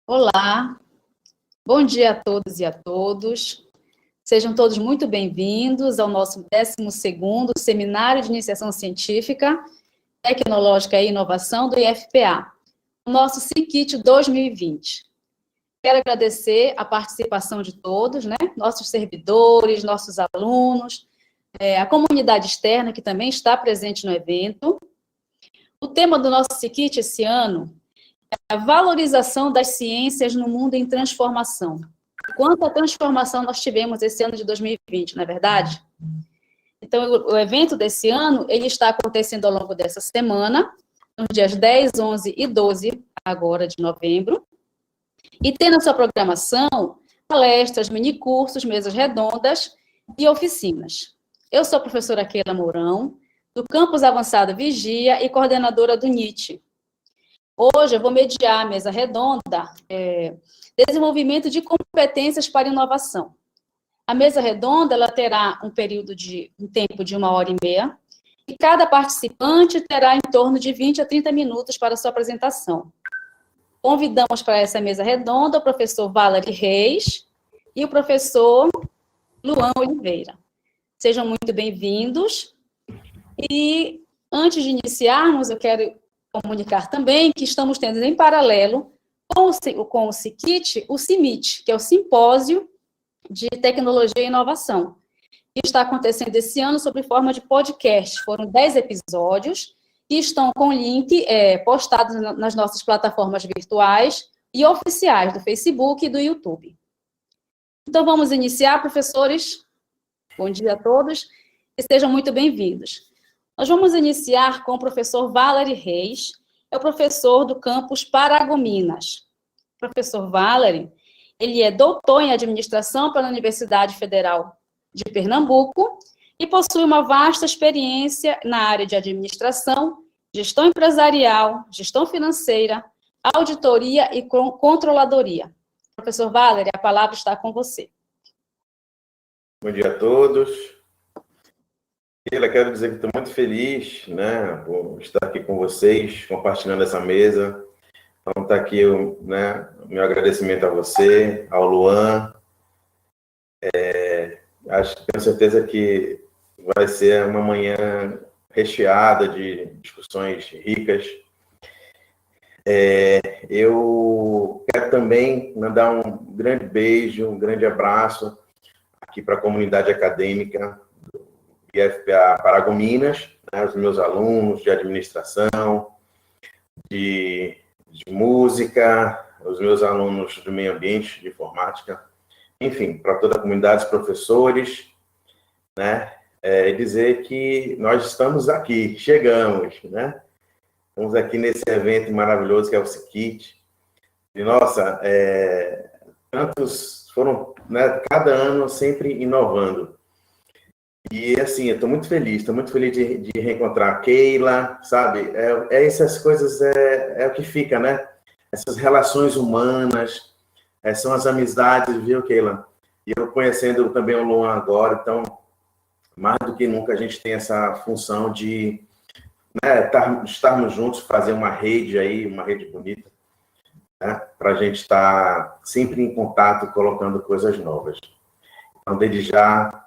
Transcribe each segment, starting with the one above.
Olá, bom dia a todos e a todos. Sejam todos muito bem-vindos ao nosso 12º Seminário de Iniciação Científica, Tecnológica e Inovação do IFPA, o nosso SICIT 2020. Quero agradecer a participação de todos, nossos servidores, nossos alunos, a comunidade externa que também está presente no evento. O tema do nosso SICIT esse ano é a valorização das ciências no mundo em transformação. Quanta transformação nós tivemos esse ano de 2020, não é verdade? Então, o evento desse ano, ele está acontecendo ao longo dessa semana, nos dias 10, 11 e 12, agora de novembro, e tem na sua programação palestras, minicursos, mesas redondas e oficinas. Eu sou a professora Keila Mourão, do Campus Avançado Vigia e coordenadora do NIT. Hoje eu vou mediar a mesa redonda, desenvolvimento de competências para inovação. A mesa redonda ela terá um tempo de 1h30, e cada participante terá em torno de 20 a 30 minutos para a sua apresentação. Convidamos para essa mesa redonda o professor Valery Reis e o professor Luan Oliveira. Sejam muito bem-vindos. E antes de iniciarmos, eu quero comunicar também que estamos tendo em paralelo com o SICIT, o CIMIT, que é o Simpósio de Tecnologia e Inovação, que está acontecendo esse ano sob forma de podcast. Foram 10 episódios que estão com link postados nas nossas plataformas virtuais e oficiais do Facebook e do YouTube. Então, vamos iniciar, professores. Bom dia a todos e sejam muito bem-vindos. Nós vamos iniciar com o professor Valery Reis, é o professor do campus Paragominas. O professor Valery, ele é doutor em administração pela Universidade Federal de Pernambuco e possui uma vasta experiência na área de administração, gestão empresarial, gestão financeira, auditoria e controladoria. Professor Valery, a palavra está com você. Bom dia a todos. Quero dizer que estou muito feliz, por estar aqui com vocês, compartilhando essa mesa. Então, está aqui o meu agradecimento a você, ao Luan. Tenho certeza que vai ser uma manhã recheada de discussões ricas. Eu quero também mandar um grande beijo, um grande abraço aqui para a comunidade acadêmica IFPA Paragominas, os meus alunos de administração, de música, os meus alunos do meio ambiente, de informática, enfim, para toda a comunidade, os professores, dizer que nós estamos aqui, chegamos, Estamos aqui nesse evento maravilhoso que é o SICIT. E, nossa, tantos foram, cada ano sempre inovando. E, assim, eu estou muito feliz de reencontrar a Keila, sabe? Essas coisas é o que fica, Essas relações humanas, são as amizades, viu, Keila? E eu conhecendo também o Luan agora, então, mais do que nunca a gente tem essa função de estarmos juntos, fazer uma rede aí, uma rede bonita, para a gente estar sempre em contato, colocando coisas novas. Então, desde já,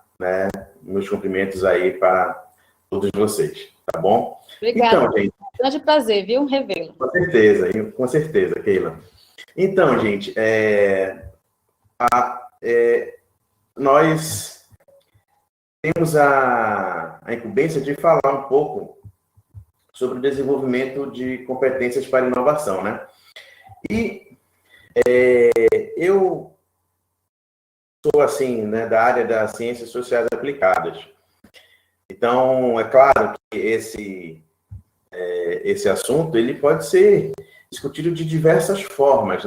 meus cumprimentos aí para todos vocês, tá bom? Obrigada. Então, gente, grande prazer, viu? Revê-lo. Com certeza, Keila. Então, gente, nós temos a incumbência de falar um pouco sobre o desenvolvimento de competências para inovação, E eu sou, assim, da área das ciências sociais aplicadas. Então, é claro que esse assunto ele pode ser discutido de diversas formas,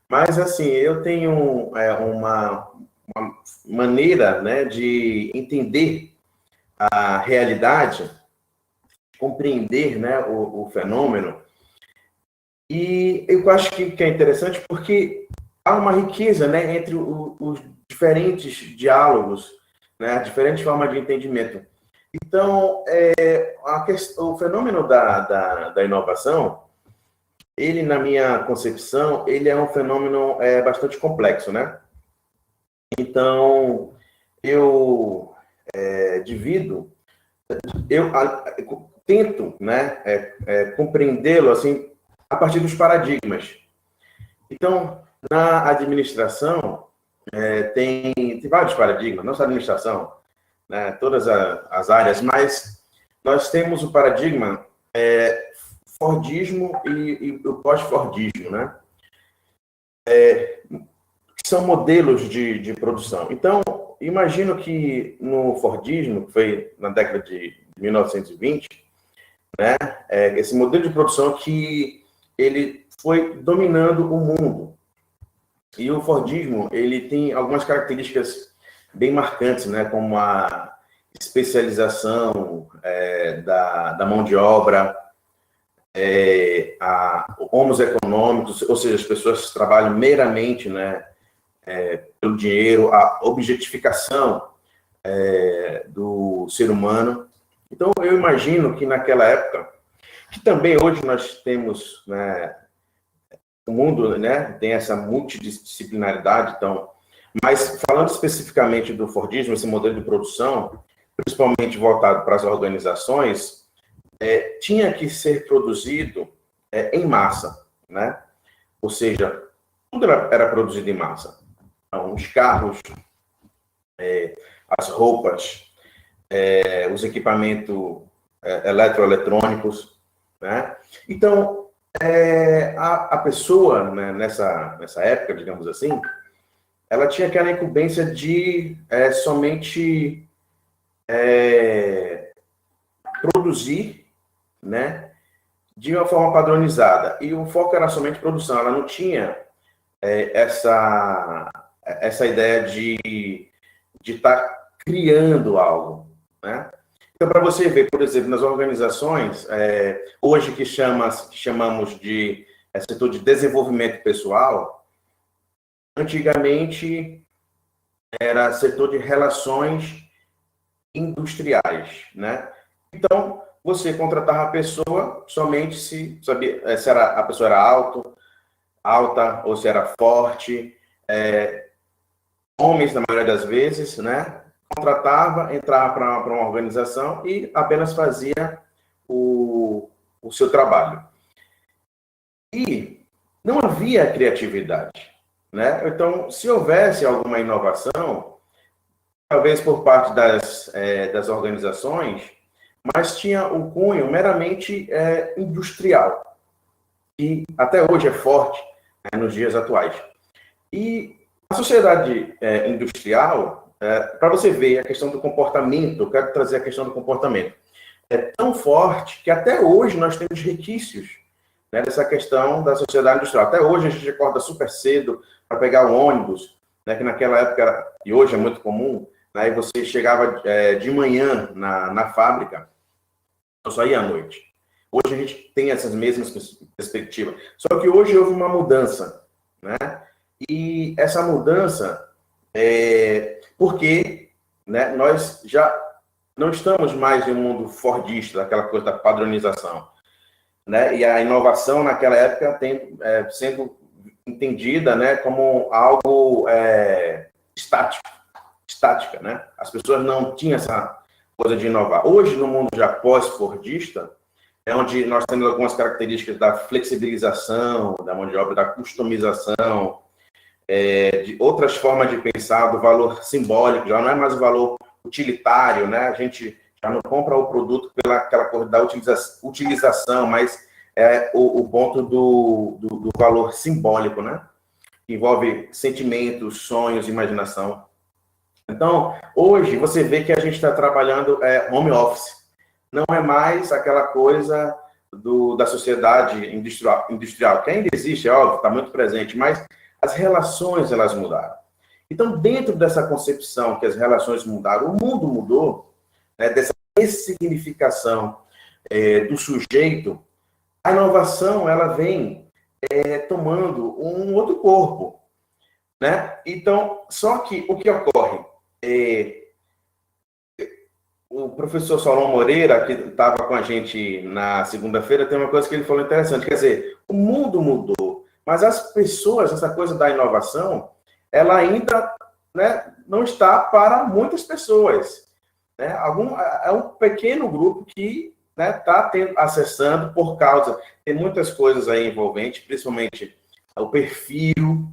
Mas, assim, eu tenho uma maneira, de entender a realidade, compreender, o fenômeno. E eu acho que é interessante porque há uma riqueza, entre os diferentes diálogos, diferentes formas de entendimento. Então, o fenômeno da inovação, ele, na minha concepção, ele é um fenômeno bastante complexo, né? Então, eu divido, eu tento, né, compreendê-lo, assim, a partir dos paradigmas. Então, na administração, tem vários paradigmas, não só a administração, né, todas as áreas, mas nós temos o paradigma Fordismo e o pós-Fordismo, né? Que são modelos de produção. Então, imagino que no Fordismo, que foi na década de 1920, né, esse modelo de produção que ele foi dominando o mundo. E o Fordismo, ele tem algumas características bem marcantes, né, como a especialização da mão de obra, homos econômicos, ou seja, as pessoas trabalham meramente, né, pelo dinheiro, a objetificação do ser humano. Então, eu imagino que naquela época, que também hoje nós temos, né, o mundo, né, tem essa multidisciplinaridade, então, mas falando especificamente do Fordismo, esse modelo de produção, principalmente voltado para as organizações, tinha que ser produzido em massa, né? Ou seja, tudo era produzido em massa. Então, os carros, as roupas, os equipamentos eletroeletrônicos, né? Então, a pessoa, né, nessa época, digamos assim, ela tinha aquela incumbência de somente produzir, né, de uma forma padronizada. E o foco era somente produção. Ela não tinha essa ideia de estar criando algo, né? Então, para você ver, por exemplo, nas organizações, hoje que chamamos de setor de desenvolvimento pessoal, antigamente era setor de relações industriais, né? Então, você contratava a pessoa somente se sabia se a pessoa era alta ou se era forte. Homens, na maioria das vezes, né? Contratava, entrava para uma organização e apenas fazia o seu trabalho. E não havia criatividade, né? Então, se houvesse alguma inovação, talvez por parte das organizações, mas tinha um cunho meramente industrial, que até hoje é forte, né, nos dias atuais. E a sociedade industrial, para você ver a questão do comportamento, eu quero trazer a questão do comportamento, é tão forte que até hoje nós temos requisitos, né, dessa questão da sociedade industrial. Até hoje a gente acorda super cedo para pegar o ônibus, né, que naquela época, e hoje é muito comum, né, e você chegava de manhã na fábrica, eu só ia à noite. Hoje a gente tem essas mesmas perspectivas. Só que hoje houve uma mudança, né? E essa mudança porque, né, nós já não estamos mais em um mundo fordista, daquela coisa da padronização, né? E a inovação naquela época tem sendo entendida, né, como algo estática, né? As pessoas não tinham essa coisa de inovar. Hoje, no mundo já pós-fordista, é onde nós temos algumas características da flexibilização, da mão de obra, da customização, de outras formas de pensar, do valor simbólico, já não é mais o valor utilitário, né? A gente já não compra o produto pela aquela coisa da utilização, mas o ponto do valor simbólico, né? Que envolve sentimentos, sonhos, imaginação. Então, hoje, você vê que a gente está trabalhando home office. Não é mais aquela coisa da sociedade industrial, que ainda existe, é óbvio, está muito presente, mas as relações, elas mudaram. Então, dentro dessa concepção que as relações mudaram, o mundo mudou, né, dessa ressignificação do sujeito, a inovação, ela vem tomando um outro corpo, né? Então, só que o que ocorre? o professor Solon Moreira, que estava com a gente na segunda-feira, tem uma coisa que ele falou interessante. Quer dizer, o mundo mudou, mas as pessoas, essa coisa da inovação, ela ainda, né, não está para muitas pessoas. Né? É um pequeno grupo que está acessando por causa. Tem muitas coisas aí envolventes, principalmente o perfil,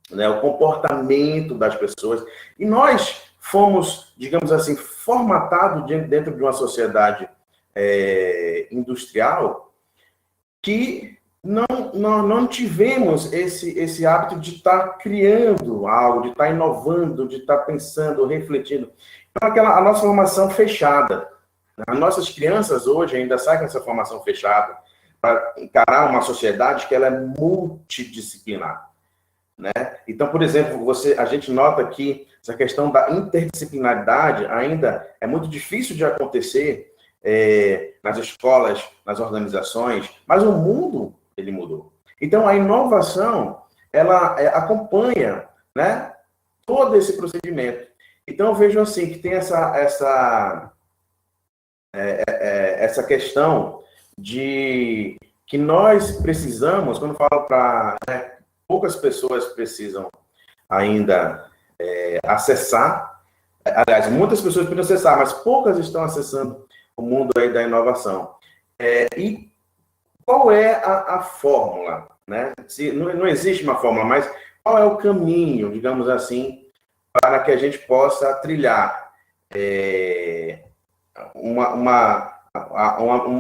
né, o comportamento das pessoas. E nós fomos, digamos assim, formatados dentro de uma sociedade industrial que não tivemos esse hábito de estar criando algo, de estar inovando, de estar pensando, refletindo. Então, a nossa formação fechada. As nossas crianças hoje ainda saem com essa formação fechada para encarar uma sociedade que ela é multidisciplinar. Né? Então, por exemplo, a gente nota que essa questão da interdisciplinaridade ainda é muito difícil de acontecer nas escolas, nas organizações, mas o mundo, ele mudou. Então, a inovação, ela acompanha, né, todo esse procedimento. Então, eu vejo assim, que tem essa questão de que nós precisamos, quando eu falo para... poucas pessoas precisam ainda acessar, aliás, muitas pessoas precisam acessar, mas poucas estão acessando o mundo aí da inovação. E qual é a fórmula? Né? Não existe uma fórmula, mas qual é o caminho, digamos assim, para que a gente possa trilhar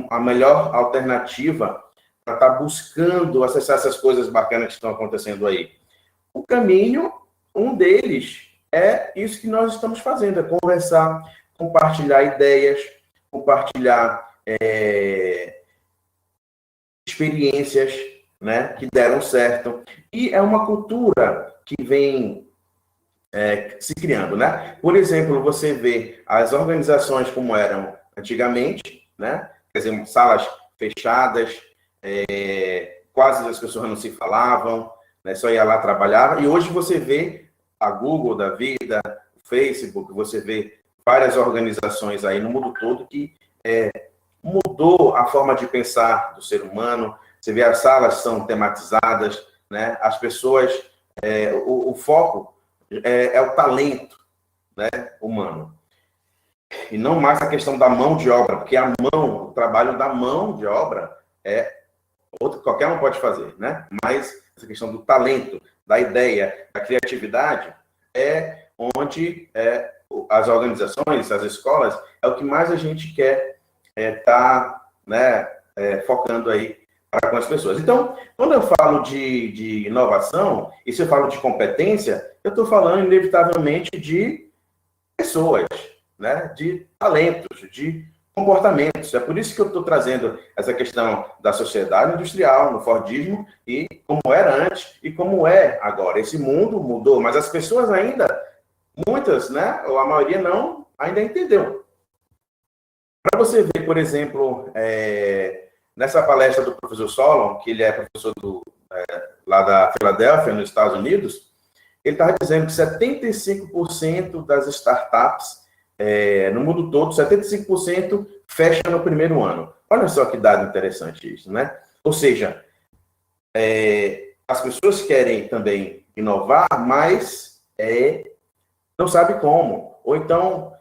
a melhor alternativa para estar buscando acessar essas coisas bacanas que estão acontecendo aí. O caminho, um deles, é isso que nós estamos fazendo, é conversar, compartilhar ideias, compartilhar experiências, né, que deram certo. E é uma cultura que vem se criando, né? Por exemplo, você vê as organizações como eram antigamente, né? Quer dizer, salas fechadas, quase as pessoas não se falavam, né? Só ia lá, trabalhava. E hoje você vê a Google da vida, o Facebook, você vê várias organizações aí no mundo todo que mudou a forma de pensar do ser humano. Você vê as salas são tematizadas, né? As pessoas, o foco é o talento, né, humano. E não mais a questão da mão de obra, porque o trabalho da mão de obra qualquer um pode fazer, né? Mas essa questão do talento, da ideia, da criatividade, é onde as organizações, as escolas, é o que mais a gente quer estar focando aí para com as pessoas. Então, quando eu falo de inovação, e se eu falo de competência, eu estou falando, inevitavelmente, de pessoas, né? De talentos, de comportamentos. É por isso que eu estou trazendo essa questão da sociedade industrial, no Fordismo, e como era antes e como é agora. Esse mundo mudou, mas as pessoas ainda, muitas, né? Ou a maioria não, ainda entendeu. Para você ver, por exemplo, nessa palestra do professor Solon, que ele é professor lá da Filadélfia, nos Estados Unidos, ele estava dizendo que 75% das startups no mundo todo, 75% fecha no primeiro ano. Olha só que dado interessante isso, né? Ou seja, as pessoas querem também inovar, mas não sabe como. Ou então,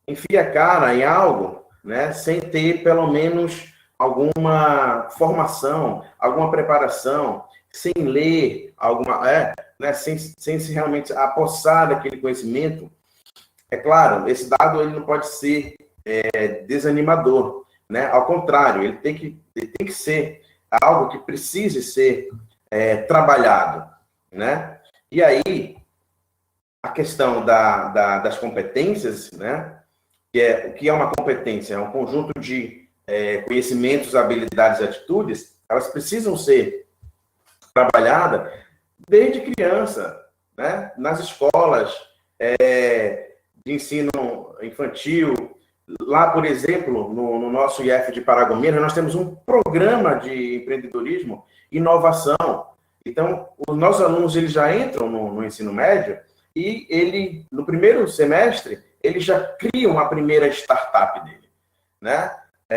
enfia a cara em algo, né, sem ter, pelo menos, alguma formação, alguma preparação, sem ler, sem se realmente apossar daquele conhecimento. É claro, esse dado ele não pode ser desanimador, né? Ao contrário, ele tem que ser algo que precise ser trabalhado, né? E aí, a questão das competências, né? O que é uma competência? É um conjunto de conhecimentos, habilidades e atitudes, elas precisam ser trabalhadas desde criança, né? Nas escolas, de ensino infantil. Lá, por exemplo, no nosso IF de Paragominas, nós temos um programa de empreendedorismo e inovação. Então, os nossos alunos eles já entram no ensino médio e no primeiro semestre, ele já cria uma primeira startup dele, né?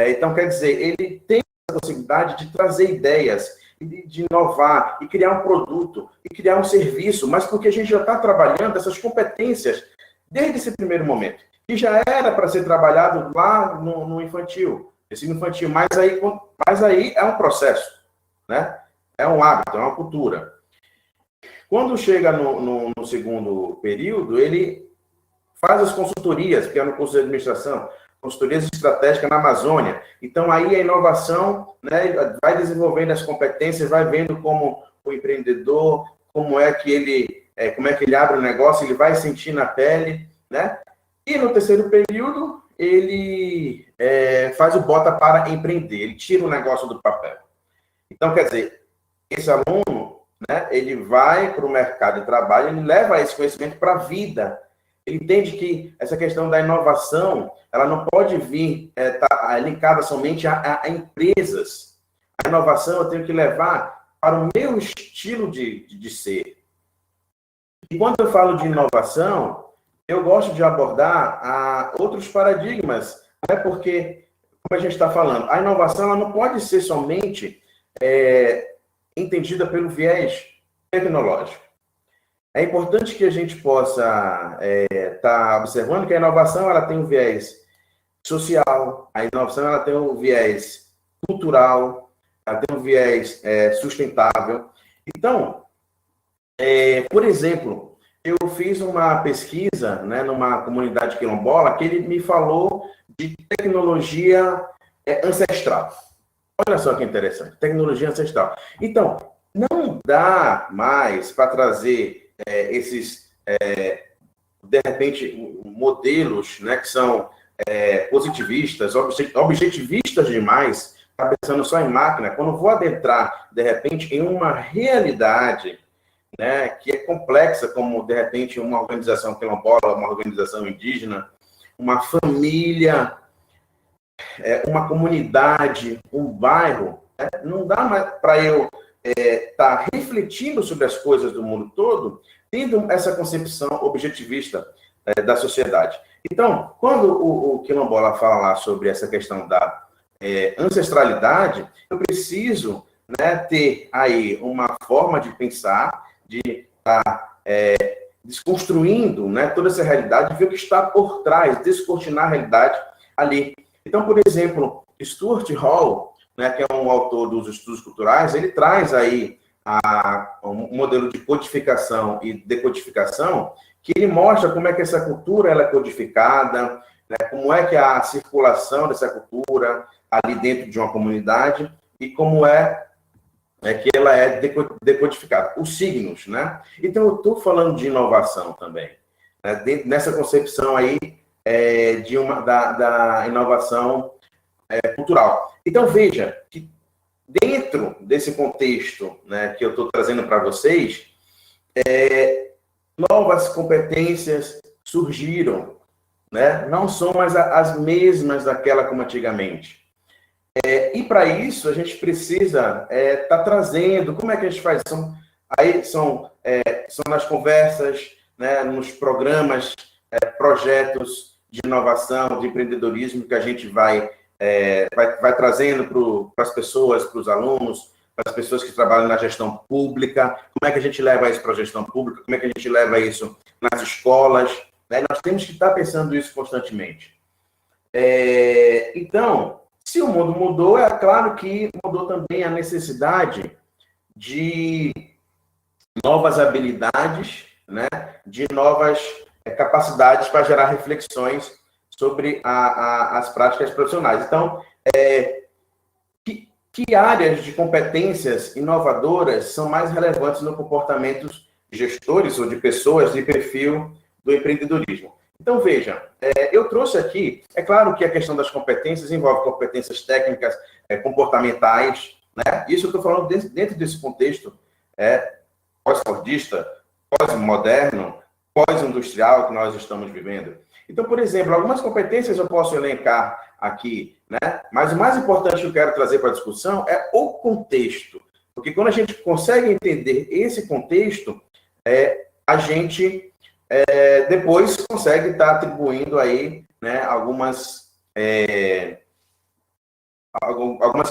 Então, quer dizer, ele tem a possibilidade de trazer ideias, de inovar, e criar um produto, e criar um serviço, mas porque a gente já está trabalhando essas competências desde esse primeiro momento, que já era para ser trabalhado lá no infantil, ensino infantil, mas aí é um processo, né? É um hábito, é uma cultura. Quando chega no segundo período, ele faz as consultorias, que é no curso de administração, consultorias estratégicas na Amazônia. Então, aí a inovação, né, vai desenvolvendo as competências, vai vendo como o empreendedor, como é que ele abre o negócio, ele vai sentir na pele, né? E no terceiro período, ele faz o bota para empreender, ele tira o negócio do papel. Então, quer dizer, esse aluno, né, ele vai para o mercado de trabalho, ele leva esse conhecimento para a vida. Ele entende que essa questão da inovação, ela não pode vir tá linkada somente a empresas. A inovação eu tenho que levar para o meu estilo de ser. E quando eu falo de inovação, eu gosto de abordar outros paradigmas, né? Porque, como a gente está falando, a inovação ela não pode ser somente entendida pelo viés tecnológico. É importante que a gente possa estar observando que a inovação ela tem um viés social, a inovação ela tem um viés cultural, ela tem um viés sustentável. Então, por exemplo, eu fiz uma pesquisa, né, numa comunidade quilombola que ele me falou de tecnologia ancestral. Olha só que interessante, tecnologia ancestral. Então, não dá mais para trazer esses, de repente, modelos, né, que são positivistas, objetivistas demais, tá pensando só em máquina. Quando vou adentrar, de repente, em uma realidade, né, que é complexa, como, de repente, uma organização quilombola, uma organização indígena, uma família, uma comunidade, um bairro, não dá mais para eu estar refletindo sobre as coisas do mundo todo, tendo essa concepção objetivista da sociedade. Então, quando o quilombola fala lá sobre essa questão da ancestralidade, eu preciso, né, ter aí uma forma de pensar, de estar desconstruindo, né, toda essa realidade, ver o que está por trás, descortinar a realidade ali. Então, por exemplo, Stuart Hall, né, que é um autor dos estudos culturais, ele traz aí um modelo de codificação e decodificação, que ele mostra como é que essa cultura ela é codificada, né, como é que a circulação dessa cultura ali dentro de uma comunidade e como que ela é decodificada. Os signos, né? Então, eu estou falando de inovação também, né, nessa concepção aí da inovação cultural. Então, veja que dentro desse contexto, né, que eu estou trazendo para vocês, novas competências surgiram, né? Não são mais as mesmas daquela como antigamente. E para isso, a gente precisa estar trazendo, como é que a gente faz? São nas conversas, né, nos programas, projetos de inovação, de empreendedorismo que a gente vai trazendo para as pessoas, para os alunos, para as pessoas que trabalham na gestão pública, como é que a gente leva isso para a gestão pública, como é que a gente leva isso nas escolas, né? Nós temos que estar pensando isso constantemente. Então, se o mundo mudou, é claro que mudou também a necessidade de novas habilidades, né? De novas capacidades para gerar reflexões sobre as práticas profissionais. Então, que áreas de competências inovadoras são mais relevantes no comportamento de gestores ou de pessoas de perfil do empreendedorismo? Então, veja, eu trouxe aqui, é claro que a questão das competências envolve competências técnicas, comportamentais, né? Isso eu estou falando dentro desse contexto pós-fordista, pós-moderno, pós-industrial que nós estamos vivendo. Então, por exemplo, algumas competências eu posso elencar aqui, né? Mas o mais importante que eu quero trazer para a discussão é o contexto. Porque quando a gente consegue entender esse contexto, a gente depois consegue estar atribuindo aí, né, algumas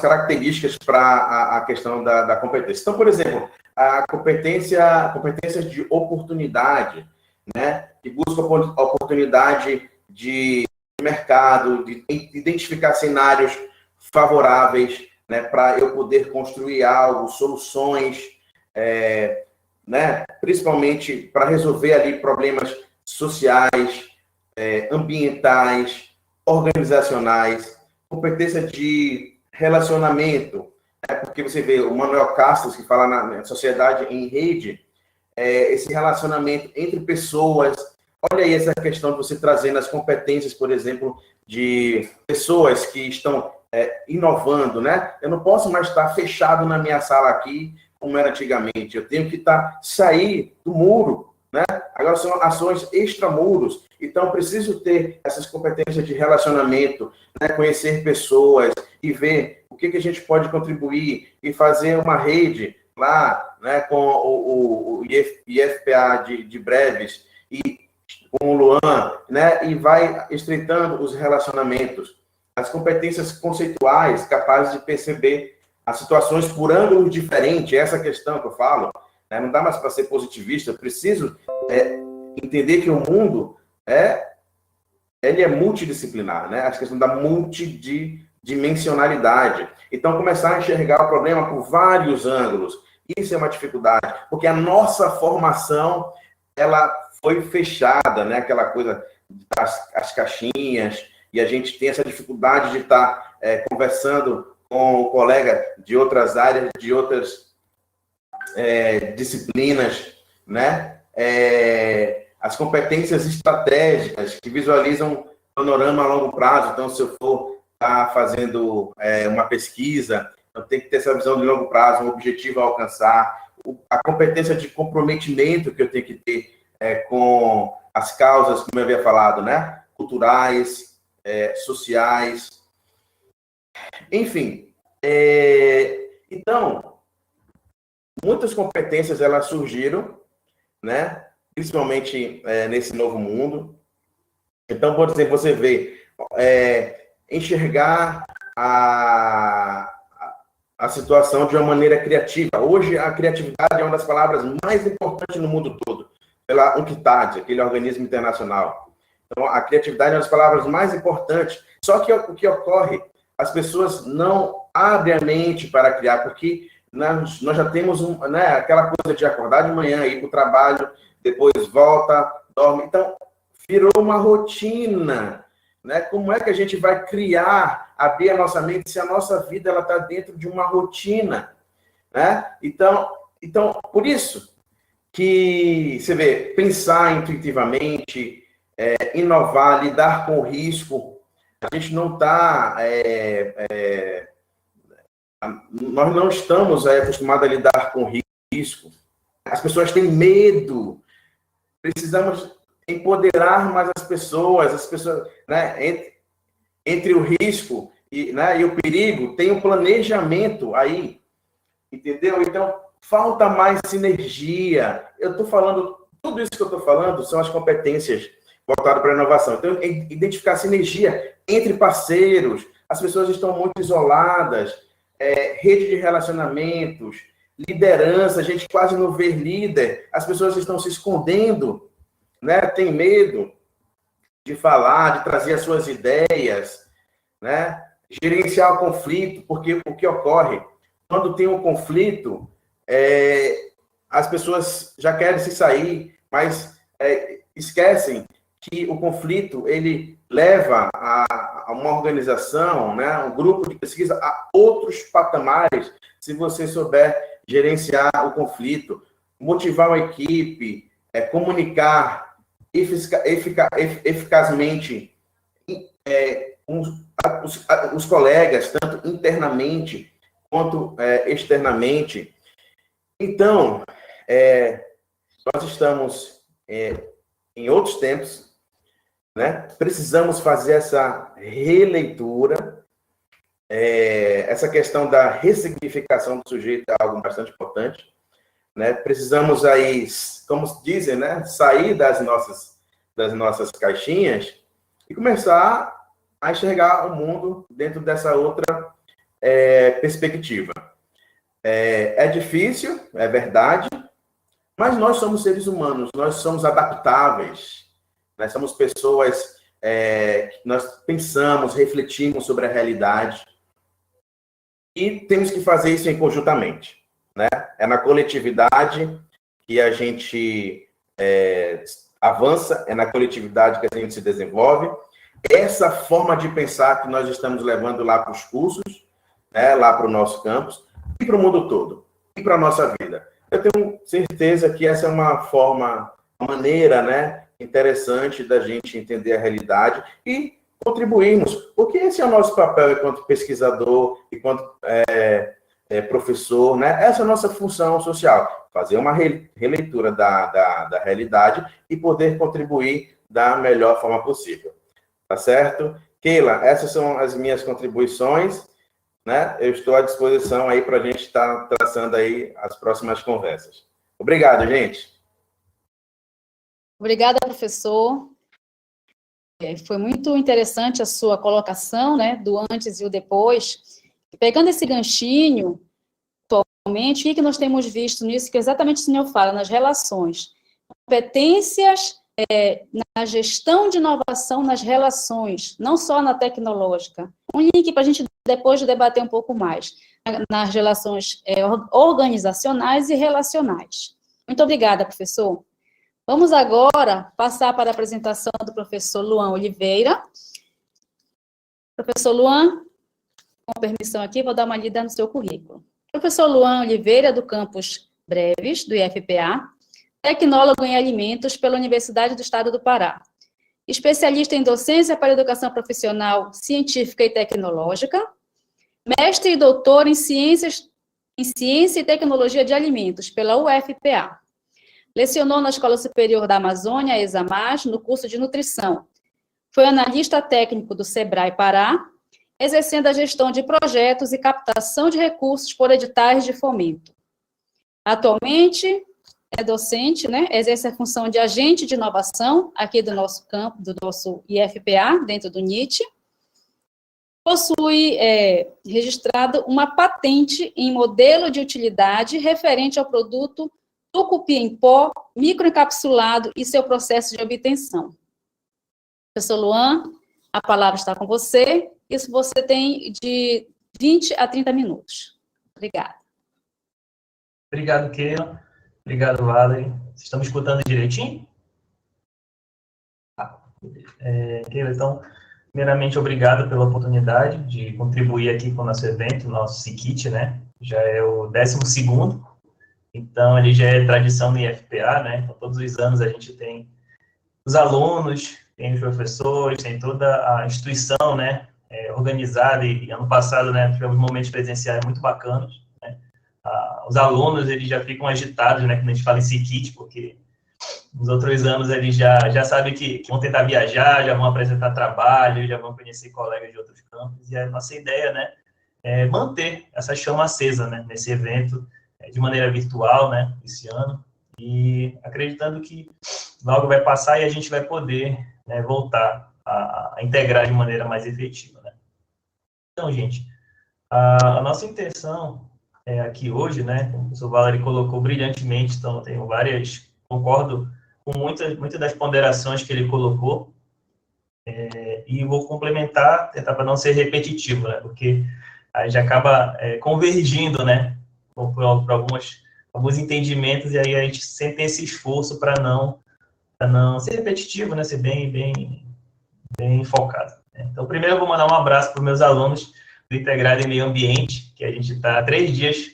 características para a questão da competência. Então, por exemplo, a competência de oportunidade, né, que busca oportunidade de mercado, de identificar cenários favoráveis, né, para eu poder construir algo, soluções, né, principalmente para resolver ali problemas sociais, ambientais, organizacionais, competência de relacionamento, né, porque você vê o Manuel Castells, que fala na Sociedade em Rede, esse relacionamento entre pessoas. Olha aí essa questão de você trazendo as competências, por exemplo, de pessoas que estão inovando, né? Eu não posso mais estar fechado na minha sala aqui, como era antigamente. Eu tenho que sair do muro, né? Agora são ações extramuros. Então, preciso ter essas competências de relacionamento, né? Conhecer pessoas e ver o que a gente pode contribuir e fazer uma rede lá, né? Com o IFPA de Breves e com o Luan, né? E vai estreitando os relacionamentos. As competências conceituais, capazes de perceber as situações por ângulos diferentes, essa questão que eu falo, né? Não dá mais para ser positivista, eu preciso entender que o mundo ele é multidisciplinar, né? A questão da multidimensionalidade. Então, começar a enxergar o problema por vários ângulos, isso é uma dificuldade, porque a nossa formação, ela foi fechada, né? Aquela coisa das caixinhas, e a gente tem essa dificuldade de estar conversando com o colega de outras áreas, de outras disciplinas, né? As competências estratégicas que visualizam panorama a longo prazo. Então, se eu for estar fazendo uma pesquisa, eu tenho que ter essa visão de longo prazo, um objetivo a alcançar, a competência de comprometimento que eu tenho que ter com as causas, como eu havia falado, né? Culturais, sociais, enfim. Então, muitas competências elas surgiram, né? Principalmente nesse novo mundo. Então, por exemplo, você vê enxergar a situação de uma maneira criativa. Hoje, a criatividade é uma das palavras mais importantes no mundo todo, pela UNCTAD, aquele organismo internacional. Então, a criatividade é uma das palavras mais importantes. Só que o que ocorre? As pessoas não abrem a mente para criar, porque nós já temos aquela coisa de acordar de manhã, ir para o trabalho, depois volta, dorme. Então, virou uma rotina, né? Como é que a gente vai criar, abrir a nossa mente se a nossa vida ela está dentro de uma rotina, né? Então, por isso que você vê, pensar intuitivamente, inovar, lidar com o risco, a gente não está... nós não estamos acostumados a lidar com risco. As pessoas têm medo. Precisamos empoderar mais as pessoas, né, entre o risco e o perigo, tem um planejamento aí, entendeu? Então, falta mais sinergia. Eu estou falando, tudo isso que eu estou falando são as competências voltadas para a inovação. Então, identificar sinergia entre parceiros, as pessoas estão muito isoladas, rede de relacionamentos, liderança, a gente quase não vê líder, as pessoas estão se escondendo, né? Tem medo de falar, de trazer as suas ideias, né? Gerenciar o conflito, porque o que ocorre? Quando tem um conflito, as pessoas já querem se sair, mas esquecem que o conflito, ele leva a uma organização, né? Um grupo de pesquisa a outros patamares, se você souber gerenciar o conflito, motivar uma equipe, comunicar eficazmente os colegas, tanto internamente quanto externamente. Então, nós estamos em outros tempos, né? Precisamos fazer essa releitura, essa questão da ressignificação do sujeito é algo bastante importante, né? Precisamos aí, como dizem, né? Sair das nossas caixinhas e começar a enxergar o mundo dentro dessa outra perspectiva. É difícil, é verdade, mas nós somos seres humanos, nós somos adaptáveis, nós somos pessoas nós pensamos, refletimos sobre a realidade e temos que fazer isso conjuntamente, né? É na coletividade que a gente avança, é na coletividade que a gente se desenvolve. Essa forma de pensar que nós estamos levando lá para os cursos, né, lá para o nosso campus, e para o mundo todo, e para a nossa vida. Eu tenho certeza que essa é uma maneira, né, interessante da gente entender a realidade e contribuirmos, porque esse é o nosso papel enquanto pesquisador, enquanto professor, né? Essa é a nossa função social, fazer uma releitura da realidade e poder contribuir da melhor forma possível. Tá certo? Keila, essas são as minhas contribuições, né? Eu estou à disposição aí para a gente estar traçando aí as próximas conversas. Obrigado, gente. Obrigada, professor. Foi muito interessante a sua colocação, né, do antes e o depois. Pegando esse ganchinho, atualmente, o que nós temos visto nisso, que exatamente o senhor fala, nas relações. Competências na gestão de inovação nas relações, não só na tecnológica. Um link para a gente depois debater um pouco mais, nas relações organizacionais e relacionais. Muito obrigada, professor. Vamos agora passar para a apresentação do professor Luan Oliveira. Professor Luan, com permissão aqui, vou dar uma lida no seu currículo. Professor Luan Oliveira, do campus Breves, do IFPA, tecnólogo em alimentos pela Universidade do Estado do Pará, especialista em docência para educação profissional, científica e tecnológica, mestre e doutor em ciência e tecnologia de alimentos pela UFPA. Lecionou na Escola Superior da Amazônia, ESAMAS, no curso de nutrição. Foi analista técnico do SEBRAE Pará, exercendo a gestão de projetos e captação de recursos por editais de fomento. Atualmente, é docente, né? Exerce a função de agente de inovação aqui do nosso campo, do nosso IFPA, dentro do NIT. Possui registrado uma patente em modelo de utilidade referente ao produto tucupi em pó, microencapsulado e seu processo de obtenção. Professor Luan, a palavra está com você. Isso você tem de 20 a 30 minutos. Obrigada. Obrigado, Keila. Obrigado, Valerie. Vocês estão me escutando direitinho? Keila, então, primeiramente, obrigado pela oportunidade de contribuir aqui com o nosso evento, o nosso CIKIT, né? Já é o 12º, então ele já é tradição no IFPA, né? Então, todos os anos a gente tem os alunos, tem os professores, tem toda a instituição, né? Organizada, e ano passado, né, tivemos momentos presenciais muito bacanas, né? Os alunos, eles já ficam agitados, né, quando a gente fala em CIKIT, porque nos outros anos eles já sabem que vão tentar viajar, já vão apresentar trabalho, já vão conhecer colegas de outros campos, e a nossa ideia, né, é manter essa chama acesa, né, nesse evento, de maneira virtual, né, esse ano, e acreditando que logo vai passar e a gente vai poder, né, voltar a integrar de maneira mais efetiva, né. Então, gente, a nossa intenção aqui hoje, né, como o professor Valerie colocou brilhantemente, então tenho concordo com muitas das ponderações que ele colocou, e vou complementar, tentar para não ser repetitivo, né, porque a gente acaba convergindo, né, para alguns entendimentos, e aí a gente sempre tem esse esforço para não ser repetitivo, né, ser bem focado. Então, primeiro eu vou mandar um abraço para os meus alunos do Integrado em Meio Ambiente, que a gente está há 3 dias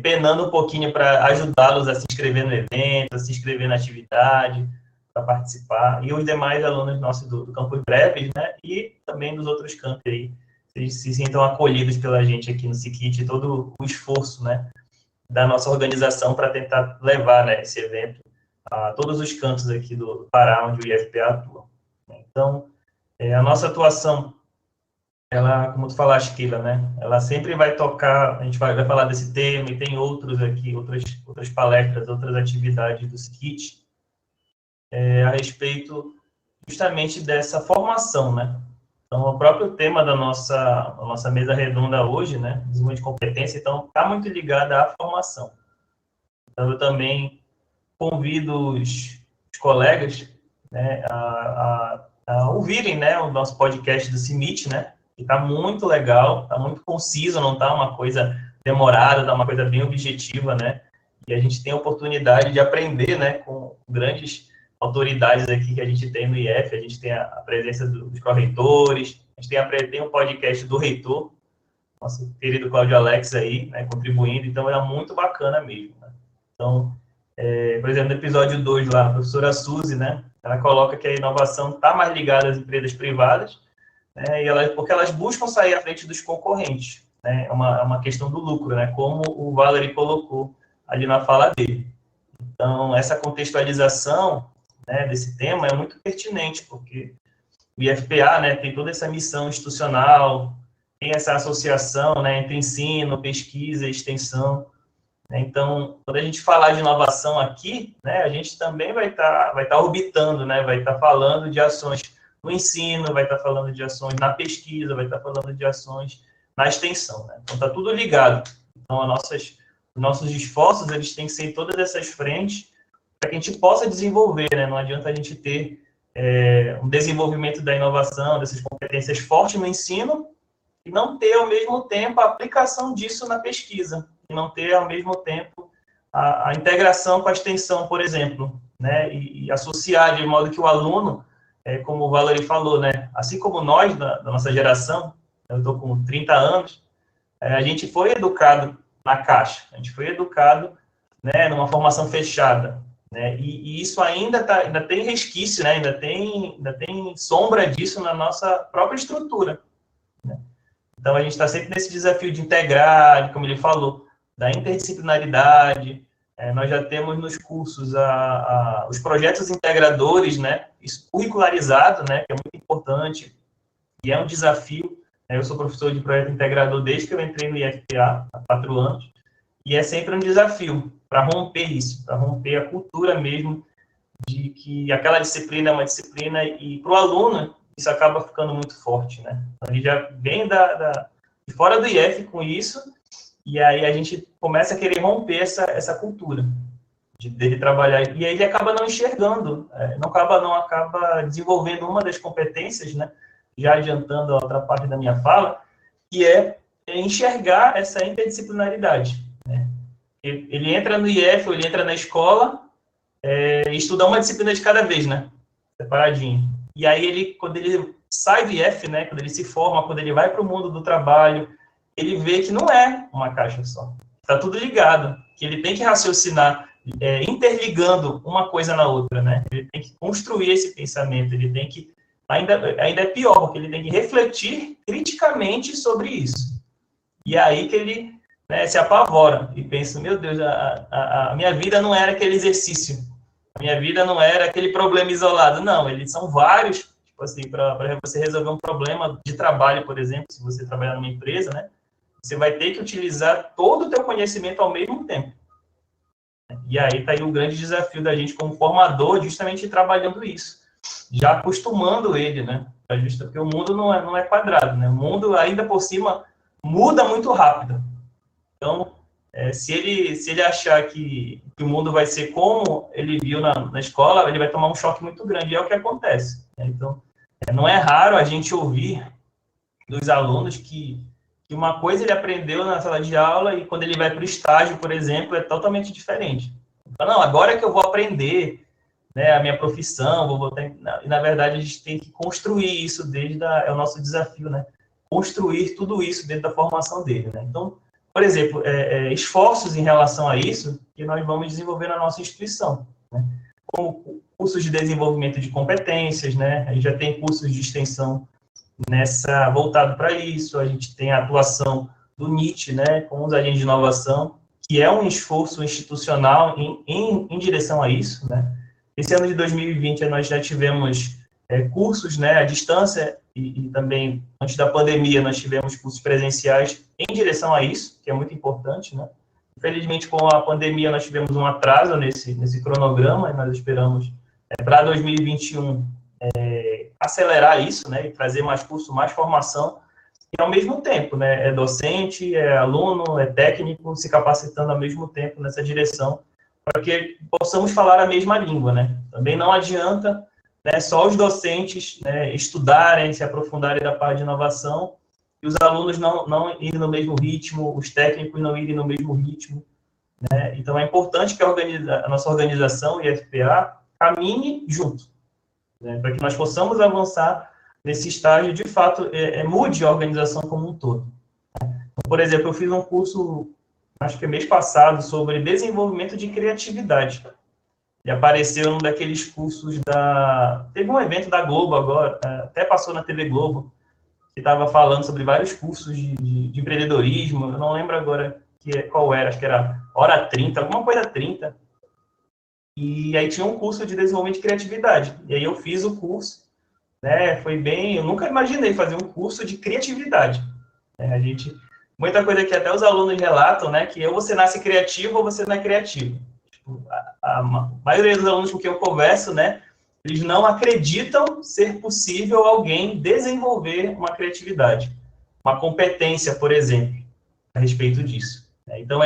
penando um pouquinho para ajudá-los a se inscrever no evento, a se inscrever na atividade, para participar, e os demais alunos nossos do Campus Breves, né, e também dos outros campos aí, eles se sintam acolhidos pela gente aqui no CIKIT, todo o esforço, né, da nossa organização para tentar levar, né, esse evento a todos os cantos aqui do Pará, onde o IFPA atua. Então, a nossa atuação ela, como tu falaste, Keila, né? Ela sempre vai tocar, a gente vai falar desse tema, e tem outros aqui, outras palestras, outras atividades do SICIT, a respeito justamente dessa formação, né? Então, o próprio tema da nossa mesa redonda hoje, né? Desenvolvimento de competência, então, está muito ligada à formação. Então, eu também convido os colegas, né, a ouvirem, né, o nosso podcast do CIMIT, né? Que está muito legal, está muito conciso, não está uma coisa demorada, está uma coisa bem objetiva, né? E a gente tem a oportunidade de aprender, né, com grandes autoridades aqui que a gente tem no IF, a gente tem a presença dos pró-reitores, a gente tem um podcast do reitor, nosso querido Cláudio Alex aí, né, contribuindo, então é muito bacana mesmo, né? Então, por exemplo, no episódio 2 lá, a professora Suzy, né, ela coloca que a inovação está mais ligada às empresas privadas, né, porque elas buscam sair à frente dos concorrentes, né, é uma questão do lucro, né, como o Valery colocou ali na fala dele. Então, essa contextualização, né, desse tema é muito pertinente, porque o IFPA, né, tem toda essa missão institucional, tem essa associação, né, entre ensino, pesquisa e extensão. Então, quando a gente falar de inovação aqui, né, a gente também vai tá orbitando, né, vai estar falando de ações no ensino, vai estar falando de ações na pesquisa, vai estar falando de ações na extensão, né? Então, está tudo ligado. Então, os nossos esforços, eles têm que ser em todas essas frentes para que a gente possa desenvolver, né? Não adianta a gente ter um desenvolvimento da inovação, dessas competências fortes no ensino, e não ter, ao mesmo tempo, a aplicação disso na pesquisa, e não ter, ao mesmo tempo, a integração com a extensão, por exemplo, né? E associar de modo que o aluno, como o Valery falou, né? Assim como nós, da nossa geração, eu estou com 30 anos, a gente foi educado na caixa, a gente foi educado, né, numa formação fechada, né? E isso ainda tem resquício, né? Ainda tem sombra disso na nossa própria estrutura, né? Então, a gente está sempre nesse desafio de integrar, como ele falou, da interdisciplinaridade. Nós já temos nos cursos os projetos integradores, né? Isso curricularizado, né? Que é muito importante, e é um desafio. Eu sou professor de projeto integrador desde que eu entrei no IFPA, há 4 anos, e é sempre um desafio para romper isso, para romper a cultura mesmo de que aquela disciplina é uma disciplina, e para o aluno isso acaba ficando muito forte, né? Ele já vem de fora do IF com isso, e aí a gente começa a querer romper essa cultura dele trabalhar, e aí ele acaba não enxergando, não acaba desenvolvendo uma das competências, né? Já adiantando a outra parte da minha fala, que é enxergar essa interdisciplinaridade, né? Ele entra no IF, ou ele entra na escola, e estuda uma disciplina de cada vez, né? Separadinho. E aí, quando ele sai do IF, né? Quando ele se forma, quando ele vai para o mundo do trabalho, ele vê que não é uma caixa só. Está tudo ligado. Que ele tem que raciocinar, interligando uma coisa na outra, né? Ele tem que construir esse pensamento, ele tem que... Ainda é pior, porque ele tem que refletir criticamente sobre isso. E aí que ele, né, se apavora e pensa, meu Deus, a minha vida não era aquele exercício, a minha vida não era aquele problema isolado. Não, eles são vários, tipo assim, para você resolver um problema de trabalho, por exemplo, se você trabalhar numa empresa, né, você vai ter que utilizar todo o teu conhecimento ao mesmo tempo. E aí está aí o grande desafio da gente como formador, justamente trabalhando isso, já acostumando ele, né? Porque o mundo não é quadrado, né? O mundo, ainda por cima, muda muito rápido. Então, se ele achar que o mundo vai ser como ele viu na escola, ele vai tomar um choque muito grande, e é o que acontece, né? Então, não é raro a gente ouvir dos alunos que uma coisa ele aprendeu na sala de aula, e quando ele vai para o estágio, por exemplo, é totalmente diferente. Então, não, agora que eu vou aprender, né, a minha profissão, e na verdade a gente tem que construir isso é o nosso desafio, né? Construir tudo isso dentro da formação dele, né? Então, por exemplo, esforços em relação a isso que nós vamos desenvolver na nossa instituição, né? Como cursos de desenvolvimento de competências, né? A gente já tem cursos de extensão voltado para isso, a gente tem a atuação do NIT, né, com os agentes de inovação, que é um esforço institucional em direção a isso, né? Esse ano de 2020, nós já tivemos cursos, né, à distância, e também, antes da pandemia, nós tivemos cursos presenciais em direção a isso, que é muito importante, né? Infelizmente, com a pandemia, nós tivemos um atraso nesse cronograma, e nós esperamos, para 2021, acelerar isso, né, e trazer mais curso, mais formação, e ao mesmo tempo, né, é docente, é aluno, é técnico, se capacitando ao mesmo tempo nessa direção, para que possamos falar a mesma língua, né? Também não adianta, né, só os docentes, né, estudarem, se aprofundarem da parte de inovação, e os alunos não irem no mesmo ritmo, os técnicos não irem no mesmo ritmo, né? Então, é importante que a nossa organização, IFPA, caminhe junto, né, para que nós possamos avançar nesse estágio, de fato, mude a organização como um todo. Por exemplo, eu fiz um curso, acho que mês passado, sobre desenvolvimento de criatividade. E apareceu um daqueles cursos Teve um evento da Globo agora, até passou na TV Globo, que estava falando sobre vários cursos de empreendedorismo, eu não lembro agora qual era, acho que era Hora 30, alguma coisa 30. E aí tinha um curso de desenvolvimento de criatividade. E aí eu fiz o curso, né, foi bem... Eu nunca imaginei fazer um curso de criatividade. Muita coisa que até os alunos relatam, né, que ou você nasce criativo ou você não é criativo. A maioria dos alunos com quem eu converso, né, eles não acreditam ser possível alguém desenvolver uma criatividade, uma competência, por exemplo, a respeito disso. Então,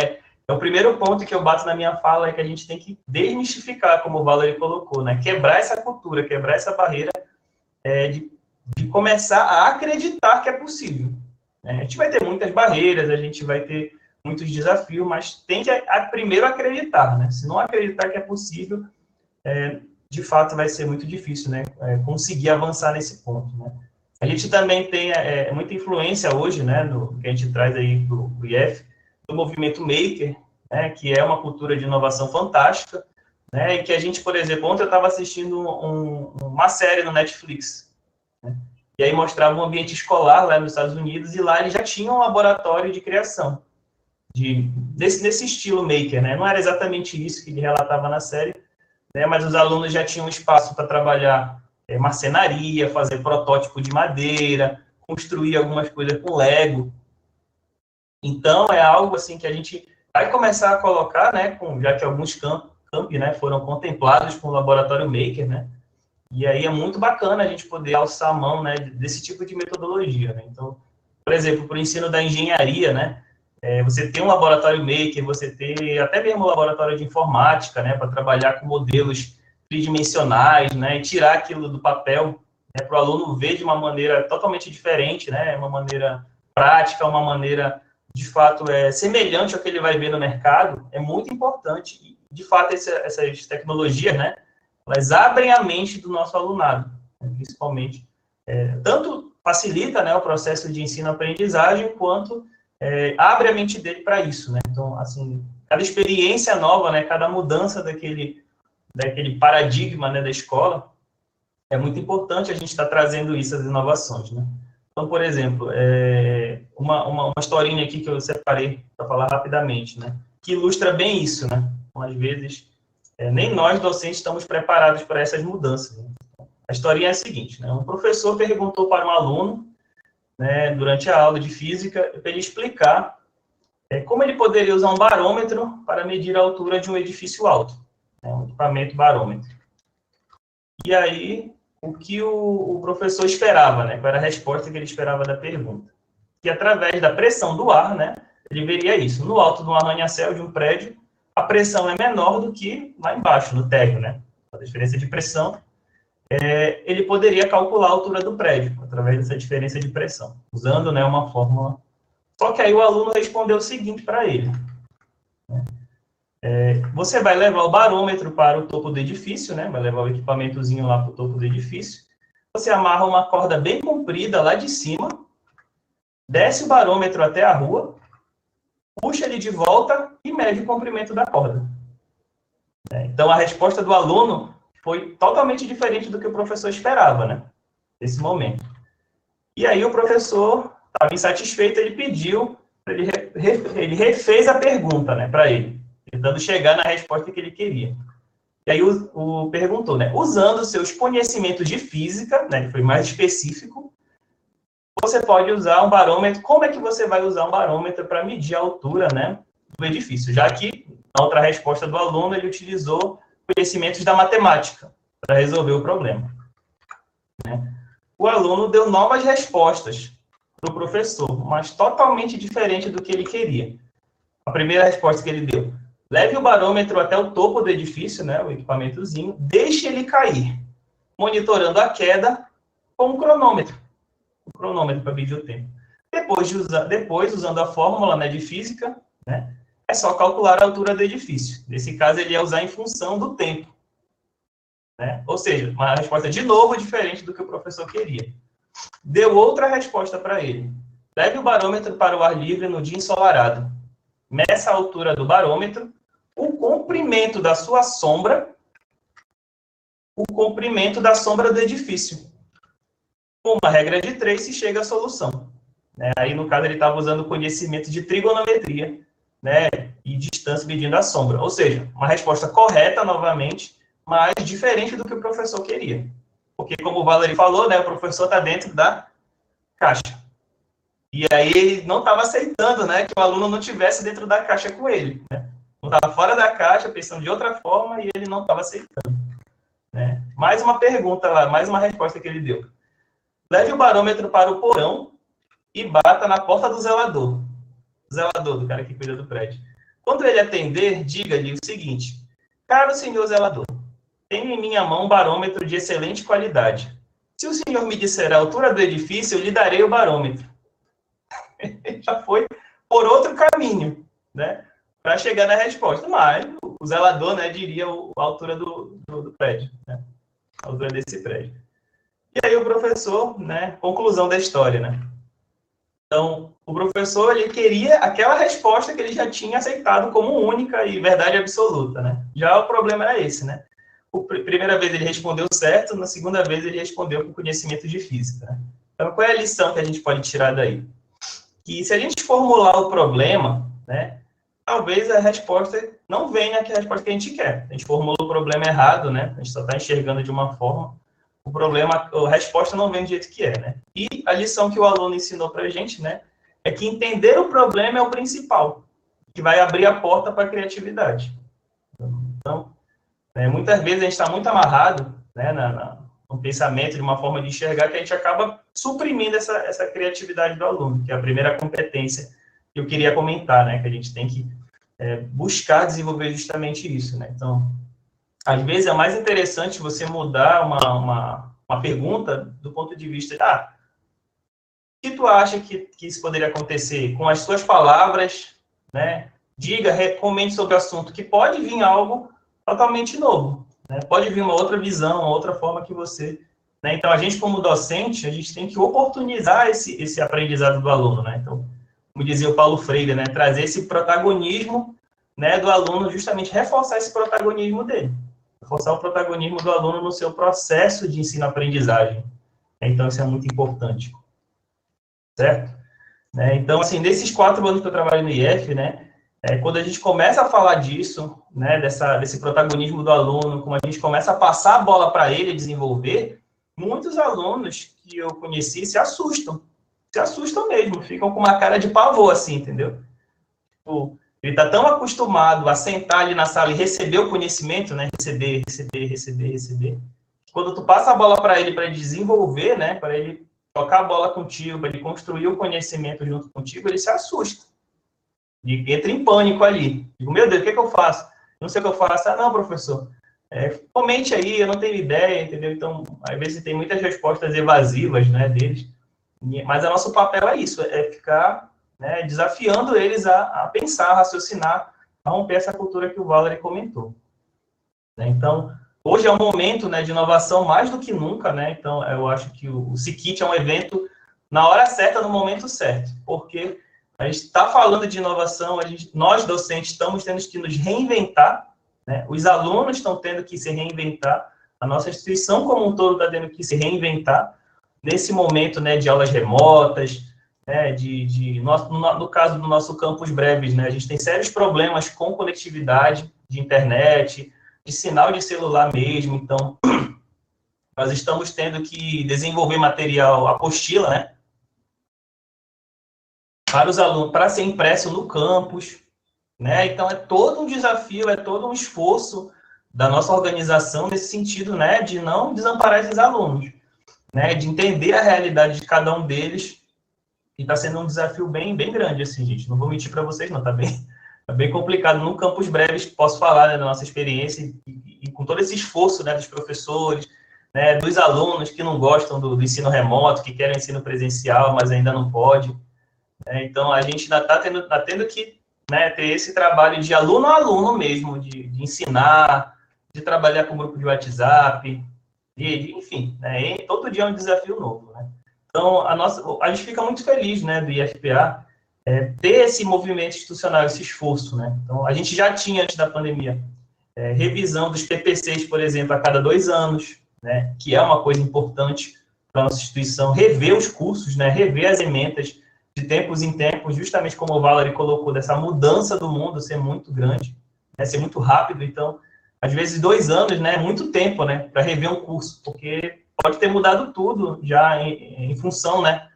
o primeiro ponto que eu bato na minha fala é que a gente tem que desmistificar, como o Valery colocou, né, quebrar essa cultura, quebrar essa barreira de começar a acreditar que é possível. A gente vai ter muitas barreiras, a gente vai ter muitos desafios, mas tem que primeiro acreditar, né? Se não acreditar que é possível, de fato vai ser muito difícil, né? Conseguir avançar nesse ponto, né? A gente também tem muita influência hoje, né, no que a gente traz aí do IF, do movimento Maker, né, que é uma cultura de inovação fantástica, né, e que a gente, por exemplo, ontem eu estava assistindo uma série no Netflix, né, e aí mostrava um ambiente escolar lá nos Estados Unidos, e lá eles já tinham um laboratório de criação, nesse estilo Maker, né, não era exatamente isso que ele relatava na série, né, mas os alunos já tinham espaço para trabalhar marcenaria, fazer protótipo de madeira, construir algumas coisas com Lego. Então, é algo assim que a gente vai começar a colocar, né, já que alguns campi, né, foram contemplados com o Laboratório Maker, né, e aí é muito bacana a gente poder alçar a mão, né, desse tipo de metodologia, né. Então, por exemplo, para o ensino da engenharia, né, você tem um Laboratório Maker, você tem até mesmo um laboratório de informática, né, para trabalhar com modelos tridimensionais, né, e tirar aquilo do papel, né, para o aluno ver de uma maneira totalmente diferente, né, uma maneira prática, uma maneira, de fato, semelhante ao que ele vai ver no mercado, é muito importante. E, de fato, essas tecnologias, né, elas abrem a mente do nosso alunado, né, principalmente. Tanto facilita, né, o processo de ensino-aprendizagem, quanto abre a mente dele para isso, né. Então, assim, cada experiência nova, né, cada mudança daquele paradigma, né, da escola, é muito importante a gente estar trazendo isso, as inovações, né? Então, por exemplo, uma historinha aqui que eu separei para falar rapidamente, né, que ilustra bem isso, né? Então, às vezes, nem nós, docentes, estamos preparados para essas mudanças, né? A historinha é a seguinte, né? Um professor perguntou para um aluno, né, durante a aula de física, para ele explicar como ele poderia usar um barômetro para medir a altura de um edifício alto. Um equipamento barômetro. E aí, o que o professor esperava, né? Qual era a resposta que ele esperava da pergunta? Que através da pressão do ar, né, ele veria isso. No alto de um arranha-céu de um prédio, a pressão é menor do que lá embaixo, no térreo, né? A diferença de pressão, ele poderia calcular a altura do prédio, através dessa diferença de pressão, usando, né, uma fórmula. Só que aí o aluno respondeu o seguinte para ele, né? Você vai levar o barômetro para o topo do edifício, né? Vai levar o equipamentozinho lá para o topo do edifício. Você amarra uma corda bem comprida lá de cima, desce o barômetro até a rua, puxa ele de volta e mede o comprimento da corda. Então, a resposta do aluno foi totalmente diferente do que o professor esperava, né? Nesse momento. E aí, o professor estava insatisfeito, ele pediu, ele refez a pergunta, né, para ele, tentando chegar na resposta que ele queria. E aí perguntou, né? Usando seus conhecimentos de física, né? Que foi mais específico, você pode usar um barômetro. Como é que você vai usar um barômetro para medir a altura, né, do edifício? Já que, na outra resposta do aluno, ele utilizou conhecimentos da matemática para resolver o problema. Né? O aluno deu novas respostas para o professor, mas totalmente diferente do que ele queria. A primeira resposta que ele deu: leve o barômetro até o topo do edifício, né, o equipamentozinho, deixe ele cair, monitorando a queda com um cronômetro para medir o tempo. Depois, usando a fórmula, né, de física, né, é só calcular a altura do edifício. Nesse caso, ele ia usar em função do tempo. Né? Ou seja, uma resposta de novo diferente do que o professor queria. Deu outra resposta para ele. Leve o barômetro para o ar livre no dia ensolarado. Meça a altura do barômetro, o comprimento da sua sombra, o comprimento da sombra do edifício. Com uma regra de 3 se chega à solução. Né? Aí, no caso, ele estava usando o conhecimento de trigonometria, né, e distância medindo a sombra. Ou seja, uma resposta correta, novamente, mas diferente do que o professor queria. Porque, como o Valery falou, né, o professor está dentro da caixa. E aí ele não estava aceitando, né, que o aluno não estivesse dentro da caixa com ele. Né? Não estava fora da caixa, pensando de outra forma, e ele não estava aceitando. Né? Mais uma pergunta lá, mais uma resposta que ele deu. Leve o barômetro para o porão e bata na porta do zelador. Zelador, do cara que cuida do prédio. Quando ele atender, diga-lhe o seguinte: caro senhor zelador, tenho em minha mão um barômetro de excelente qualidade. Se o senhor me disser a altura do edifício, eu lhe darei o barômetro. Já foi por outro caminho, né, para chegar na resposta. Mas o zelador, né, diria a altura do prédio, né, a altura desse prédio. E aí o professor, né, conclusão da história, né. Então, o professor, ele queria aquela resposta que ele já tinha aceitado como única e verdade absoluta, né. Já o problema era esse, né. Primeira vez ele respondeu certo, na segunda vez ele respondeu com conhecimento de física. Né? Então, qual é a lição que a gente pode tirar daí? Que se a gente formular o problema, né, talvez a resposta não venha a resposta que a gente quer. A gente formula o problema errado, né, a gente só está enxergando de uma forma, a resposta não vem do jeito que é. Né? E a lição que o aluno ensinou para a gente, né, é que entender o problema é o principal, que vai abrir a porta para a criatividade. Então, muitas vezes a gente está muito amarrado, né, no pensamento, de uma forma de enxergar, que a gente acaba suprimindo essa criatividade do aluno, que é a primeira competência que eu queria comentar, né, que a gente tem que buscar desenvolver justamente isso. Né? Então, às vezes é mais interessante você mudar uma pergunta do ponto de vista de, o que tu acha que isso poderia acontecer? Com as suas palavras, né, diga, comente sobre o assunto, que pode vir algo totalmente novo, né? Pode vir uma outra visão, uma outra forma que você... Né? Então, a gente, como docente, a gente tem que oportunizar esse aprendizado do aluno, né? Então, como dizia o Paulo Freire, né? Trazer esse protagonismo, né, do aluno, justamente reforçar esse protagonismo dele. Reforçar o protagonismo do aluno no seu processo de ensino-aprendizagem. Então, isso é muito importante. Certo? Então, assim, nesses 4 anos que eu trabalho no IF, né, quando a gente começa a falar disso, né, desse protagonismo do aluno, como a gente começa a passar a bola para ele desenvolver, muitos alunos que eu conheci se assustam mesmo, ficam com uma cara de pavor, assim, entendeu? Tipo, ele está tão acostumado a sentar ali na sala e receber o conhecimento, né, receber, quando tu passa a bola para ele desenvolver, né, para ele tocar a bola contigo, para ele construir o conhecimento junto contigo, ele se assusta. E entra em pânico ali. Digo, meu Deus, o que eu faço? Não sei o que eu faço. Não, professor. Comente aí, eu não tenho ideia, entendeu? Então, às vezes tem muitas respostas evasivas, né, deles. Mas o nosso papel é isso, é ficar, né, desafiando eles a pensar, a raciocinar, a romper essa cultura que o Valery comentou. Então, hoje é um momento, né, de inovação mais do que nunca, né? Então, eu acho que o SciKit é um evento na hora certa, no momento certo, porque a gente está falando de inovação, nós, docentes, estamos tendo que nos reinventar, né? Os alunos estão tendo que se reinventar, a nossa instituição como um todo está tendo que se reinventar, nesse momento, né, de aulas remotas, né, no caso do nosso campus Breves, né, a gente tem sérios problemas com conectividade de internet, de sinal de celular mesmo. Então, nós estamos tendo que desenvolver material, apostila, né? Para os alunos, para ser impresso no campus, né? Então, é todo um desafio, é todo um esforço da nossa organização nesse sentido, né? De não desamparar esses alunos, né? De entender a realidade de cada um deles. E está sendo um desafio bem grande, assim, gente. Não vou mentir para vocês, não. Tá bem complicado. No Campus Breves, posso falar, né, da nossa experiência e com todo esse esforço, né, dos professores, né, dos alunos que não gostam do ensino remoto, que querem ensino presencial, mas ainda não pode. Né? Então, a gente ainda está tendo que, né, ter esse trabalho de aluno a aluno mesmo, de ensinar, de trabalhar com grupo de WhatsApp, enfim, né, todo dia é um desafio novo, né? Então, a gente fica muito feliz, né, do IFPA, ter esse movimento institucional, esse esforço, né? Então, a gente já tinha, antes da pandemia, revisão dos PPCs, por exemplo, a cada 2 anos, né, que é uma coisa importante para a nossa instituição, rever os cursos, né, rever as emendas de tempos em tempos, justamente como o Valery colocou, dessa mudança do mundo ser muito grande, né, ser muito rápido. Então, às vezes 2 anos, né, é muito tempo, né, para rever um curso, porque pode ter mudado tudo já em função, né,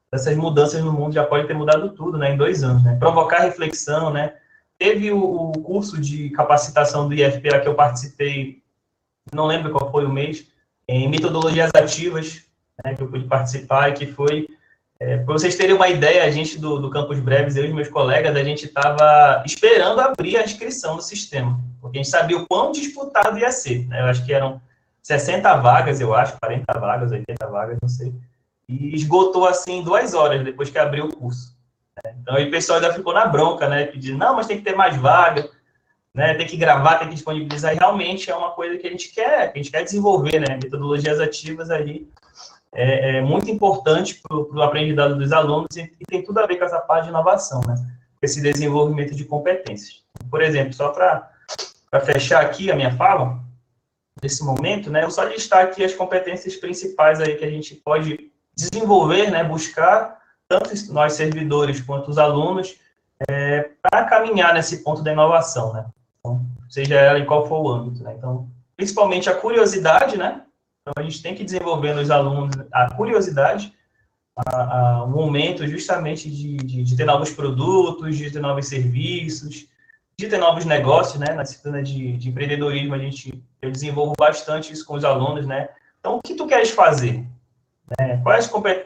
dessas mudanças no mundo, já pode ter mudado tudo, né, em 2 anos, né, provocar reflexão, né. Teve o curso de capacitação do IFPA que eu participei, não lembro qual foi o mês, em metodologias ativas, né, que eu pude participar, e que foi, para vocês terem uma ideia, a gente do Campus Breves, eu e meus colegas, a gente estava esperando abrir a inscrição no sistema, porque a gente sabia o quão disputado ia ser, né, eu acho que eram 60 vagas, eu acho, 40 vagas, 80 vagas, não sei. E esgotou, assim, em 2 horas, depois que abriu o curso. Né? Então, aí o pessoal ainda ficou na bronca, né? Pedindo, não, mas tem que ter mais vaga, né? Tem que gravar, tem que disponibilizar. E realmente é uma coisa que a gente quer desenvolver, né? Metodologias ativas ali é muito importante para o aprendizado dos alunos e tem tudo a ver com essa parte de inovação, né? Esse desenvolvimento de competências. Por exemplo, só para fechar aqui a minha fala, nesse momento, né, eu só listar aqui as competências principais aí que a gente pode desenvolver, né, buscar, tanto nós servidores quanto os alunos, para caminhar nesse ponto da inovação, né, então, seja ela em qual for o âmbito, né, então, principalmente a curiosidade, né, então a gente tem que desenvolver nos alunos a curiosidade, o momento justamente de ter novos produtos, de ter novos serviços, de ter novos negócios, né, na disciplina de empreendedorismo, eu desenvolvo bastante isso com os alunos, né, então, o que tu queres fazer?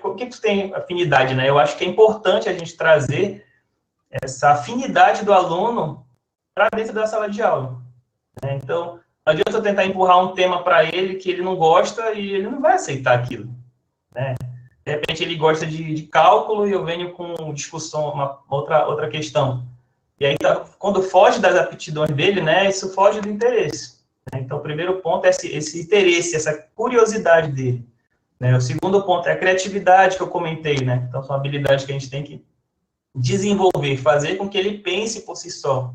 O que tu tem afinidade, né, eu acho que é importante a gente trazer essa afinidade do aluno para dentro da sala de aula, né, então, não adianta eu tentar empurrar um tema para ele que ele não gosta e ele não vai aceitar aquilo, né, de repente ele gosta de cálculo e eu venho com discussão, outra questão. E aí, quando foge das aptidões dele, né, isso foge do interesse. Né? Então, o primeiro ponto é esse interesse, essa curiosidade dele. Né? O segundo ponto é a criatividade que eu comentei, né? Então, são habilidades que a gente tem que desenvolver, fazer com que ele pense por si só.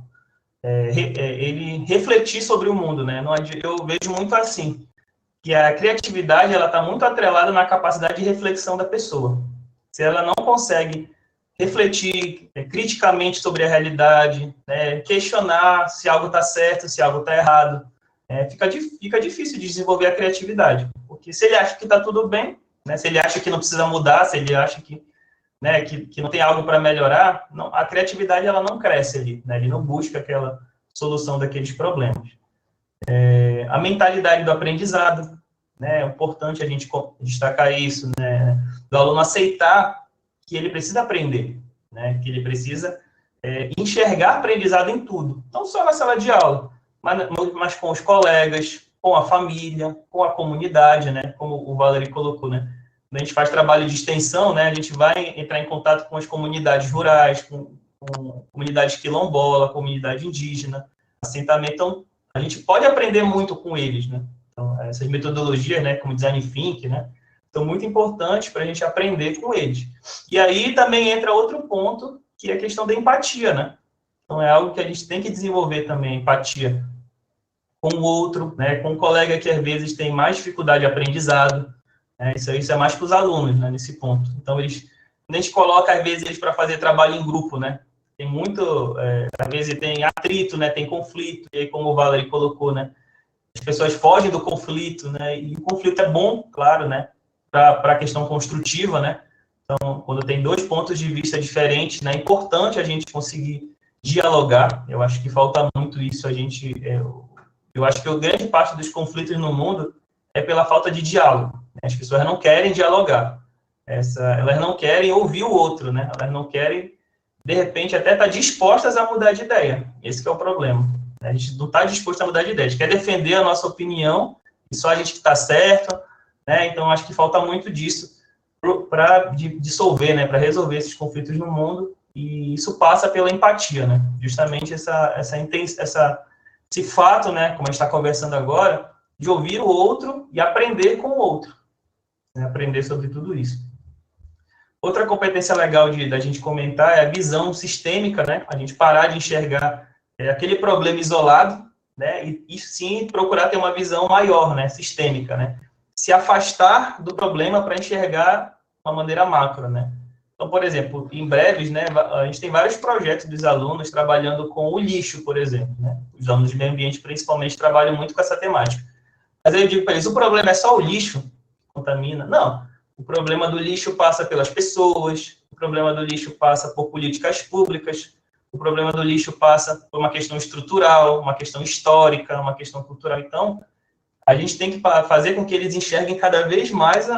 Ele refletir sobre o mundo, né? Eu vejo muito assim, que a criatividade, ela está muito atrelada na capacidade de reflexão da pessoa. Se ela não consegue refletir criticamente sobre a realidade, né, questionar se algo está certo, se algo está errado, fica difícil de desenvolver a criatividade, porque se ele acha que está tudo bem, né, se ele acha que não precisa mudar, se ele acha que, né, que não tem algo para melhorar, a criatividade ela não cresce ali, né, ele não busca aquela solução daqueles problemas. A mentalidade do aprendizado, né, é importante a gente destacar isso, né, do aluno aceitar que ele precisa aprender, né? Que ele precisa enxergar aprendizado em tudo, não só na sala de aula, mas com os colegas, com a família, com a comunidade, né? Como o Valery colocou, né? Quando a gente faz trabalho de extensão, né? A gente vai entrar em contato com as comunidades rurais, com comunidade quilombola, comunidade indígena, assentamento, então a gente pode aprender muito com eles, né? Então, essas metodologias, né? Como design thinking, né? São muito importantes para a gente aprender com eles. E aí também entra outro ponto, que é a questão da empatia, né? Então, é algo que a gente tem que desenvolver também, empatia com o outro, né? Com um colega que, às vezes, tem mais dificuldade de aprendizado. Né? Isso é mais para os alunos, né? Nesse ponto. Então, quando a gente coloca, às vezes, eles para fazer trabalho em grupo, né? Tem muito, às vezes, tem atrito, né? Tem conflito, e aí, como o Valery colocou, né? as pessoas fogem do conflito, né? E o conflito é bom, claro, né? Para a questão construtiva, né? Então, quando tem dois pontos de vista diferentes, né? É importante a gente conseguir dialogar. Eu acho que falta muito isso. Eu acho que a grande parte dos conflitos no mundo é pela falta de diálogo. Né? As pessoas não querem dialogar. Elas não querem ouvir o outro, né? Elas não querem, de repente, até estar dispostas a mudar de ideia. Esse que é o problema. A gente não está disposto a mudar de ideia. A gente quer defender a nossa opinião e só a gente que está certo, né? Então, acho que falta muito disso para dissolver, né? Para resolver esses conflitos no mundo. E isso passa pela empatia, né? Justamente esse fato, né? Como a gente está conversando agora, de ouvir o outro e aprender com o outro. Né? Aprender sobre tudo isso. Outra competência legal da gente comentar é a visão sistêmica, né? A gente parar de enxergar aquele problema isolado, né? E sim procurar ter uma visão maior, né? Sistêmica, né? Se afastar do problema para enxergar de uma maneira macro, né? Então, por exemplo, em breves, né? A gente tem vários projetos dos alunos trabalhando com o lixo, por exemplo, né? Os alunos de meio ambiente, principalmente, trabalham muito com essa temática. Mas aí eu digo para eles, o problema é só o lixo que contamina? Não. O problema do lixo passa pelas pessoas, o problema do lixo passa por políticas públicas, o problema do lixo passa por uma questão estrutural, uma questão histórica, uma questão cultural. Então, a gente tem que fazer com que eles enxerguem cada vez mais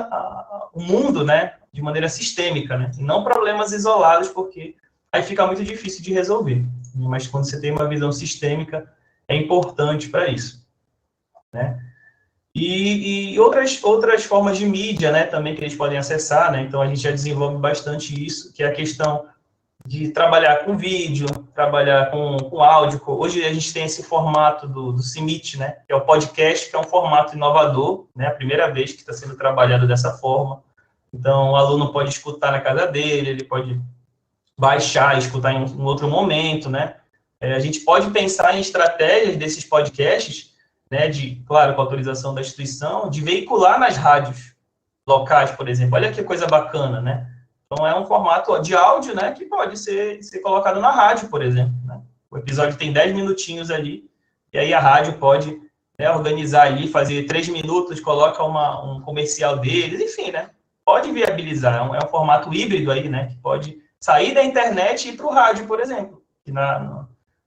o mundo, né, de maneira sistêmica, né, e não problemas isolados, porque aí fica muito difícil de resolver. Mas quando você tem uma visão sistêmica, é importante para isso, né. E outras formas de mídia, né, também que eles podem acessar, né, então a gente já desenvolve bastante isso, que é a questão de trabalhar com vídeo, trabalhar com áudio. Hoje a gente tem esse formato do CIMIT, né, que é o podcast, que é um formato inovador, né, a primeira vez que está sendo trabalhado dessa forma. Então, o aluno pode escutar na casa dele, ele pode baixar e escutar em um outro momento, né. A gente pode pensar em estratégias desses podcasts, né, claro, com a autorização da instituição, de veicular nas rádios locais, por exemplo. Olha que coisa bacana, né? Então, é um formato de áudio, né, que pode ser colocado na rádio, por exemplo. Né? O episódio tem 10 minutinhos ali, e aí a rádio pode, né, organizar ali, fazer 3 minutos, coloca um comercial deles, enfim, né? Pode viabilizar, é um formato híbrido aí, né, que pode sair da internet e ir para o rádio, por exemplo.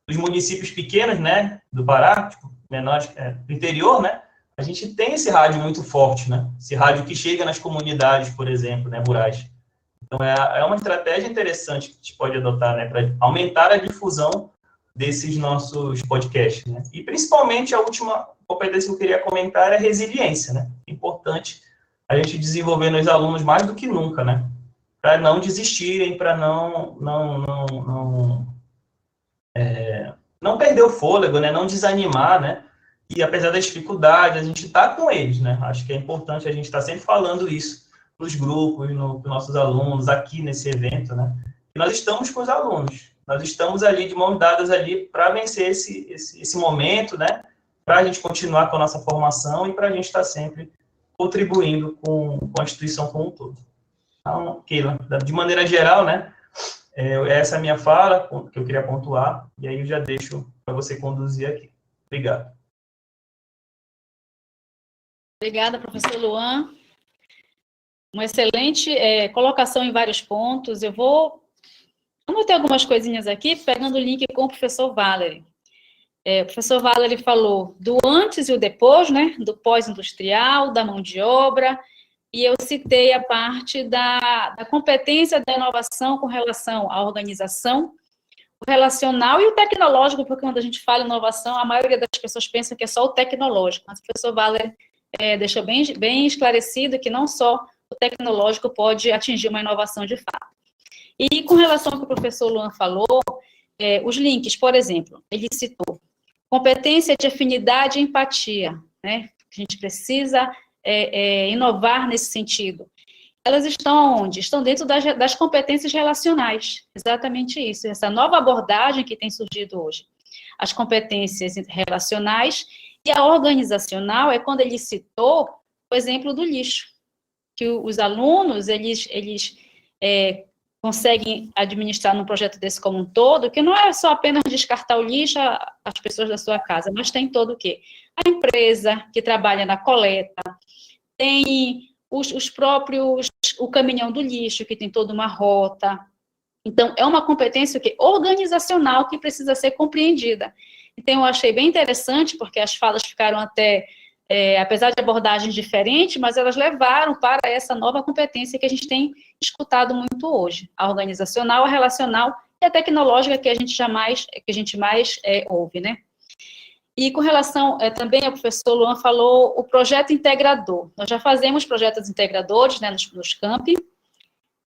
Nos municípios pequenos, né, do Pará, tipo, menores, do interior, né, a gente tem esse rádio muito forte, né? Esse rádio que chega nas comunidades, por exemplo, né, rurais. Então, é uma estratégia interessante que a gente pode adotar, né, para aumentar a difusão desses nossos podcasts, né? E, principalmente, a última competência que eu queria comentar é a resiliência, né? É importante a gente desenvolver nos alunos mais do que nunca, né? Para não desistirem, para não perder o fôlego, né? Não desanimar, né? E, apesar das dificuldades, a gente está com eles, né? Acho que é importante a gente estar sempre falando isso para os grupos, para os nossos alunos, aqui nesse evento, né? E nós estamos com os alunos, nós estamos ali de mãos dadas ali para vencer esse momento, né? Para a gente continuar com a nossa formação e para a gente estar sempre contribuindo com a instituição como um todo. Então, Keila, de maneira geral, né? Essa é a minha fala, que eu queria pontuar, e aí eu já deixo para você conduzir aqui. Obrigado. Obrigada, professor Luan. Uma excelente colocação em vários pontos. Vamos ter algumas coisinhas aqui, pegando o link com o professor Valery. O professor Valery falou do antes e o depois, né, do pós-industrial, da mão de obra, e eu citei a parte da competência da inovação com relação à organização, o relacional e o tecnológico, porque quando a gente fala em inovação, a maioria das pessoas pensa que é só o tecnológico, mas o professor Valery deixou bem esclarecido que não só o tecnológico pode atingir uma inovação de fato. E com relação ao que o professor Luan falou, os links, por exemplo, ele citou competência de afinidade e empatia, né? A gente precisa inovar nesse sentido. Elas estão onde? Estão dentro das competências relacionais, exatamente isso, essa nova abordagem que tem surgido hoje. As competências relacionais e a organizacional é quando ele citou o exemplo do lixo, que os alunos, eles conseguem administrar num projeto desse como um todo, que não é só apenas descartar o lixo às pessoas da sua casa, mas tem todo o quê? A empresa que trabalha na coleta, tem os próprios, o caminhão do lixo, que tem toda uma rota. Então, é uma competência organizacional que precisa ser compreendida. Então, eu achei bem interessante, porque as falas ficaram até, apesar de abordagens diferentes, mas elas levaram para essa nova competência que a gente tem escutado muito hoje. A organizacional, a relacional e a tecnológica que a gente mais ouve, né? E com relação também ao professor Luan falou, o projeto integrador. Nós já fazemos projetos integradores, né, nos campi,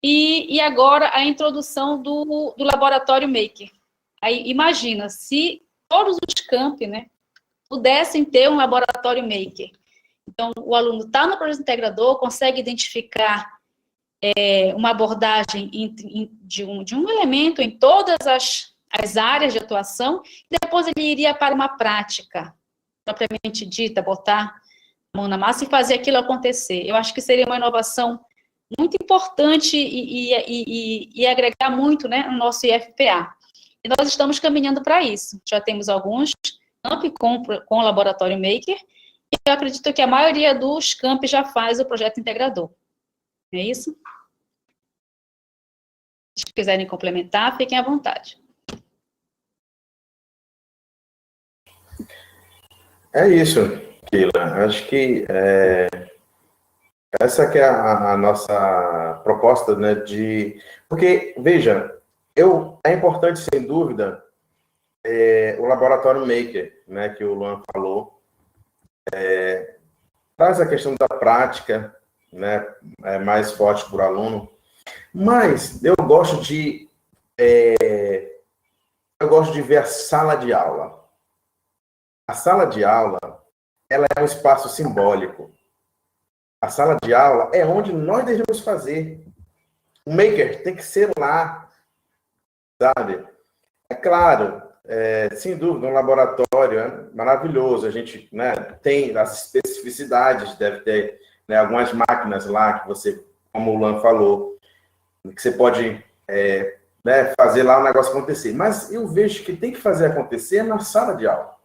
e agora a introdução do laboratório Maker. Aí imagina, se todos os campi, né, pudessem ter um laboratório Maker. Então, o aluno está no projeto integrador, consegue identificar uma abordagem de um elemento em todas as áreas de atuação, e depois ele iria para uma prática, propriamente dita, botar a mão na massa e fazer aquilo acontecer. Eu acho que seria uma inovação muito importante e agregar muito, né, no nosso IFPA. E nós estamos caminhando para isso. Já temos alguns campi com o Laboratório Maker, e eu acredito que a maioria dos campi já faz o projeto integrador. É isso? Se quiserem complementar, fiquem à vontade. É isso, Keila. Acho que essa que é a nossa proposta, né? Porque, veja, é importante, sem dúvida, o Laboratório Maker, né, que o Luan falou, traz a questão da prática, né, mais forte para o aluno, mas eu gosto de ver a sala de aula. A sala de aula, ela é um espaço simbólico. A sala de aula é onde nós devemos fazer. O maker tem que ser lá, sabe? É claro, sem dúvida, um laboratório é maravilhoso. A gente, né, tem as especificidades, deve ter, né, algumas máquinas lá que você, como o Luan falou, que você pode né, fazer lá o negócio acontecer. Mas eu vejo que tem que fazer acontecer na sala de aula.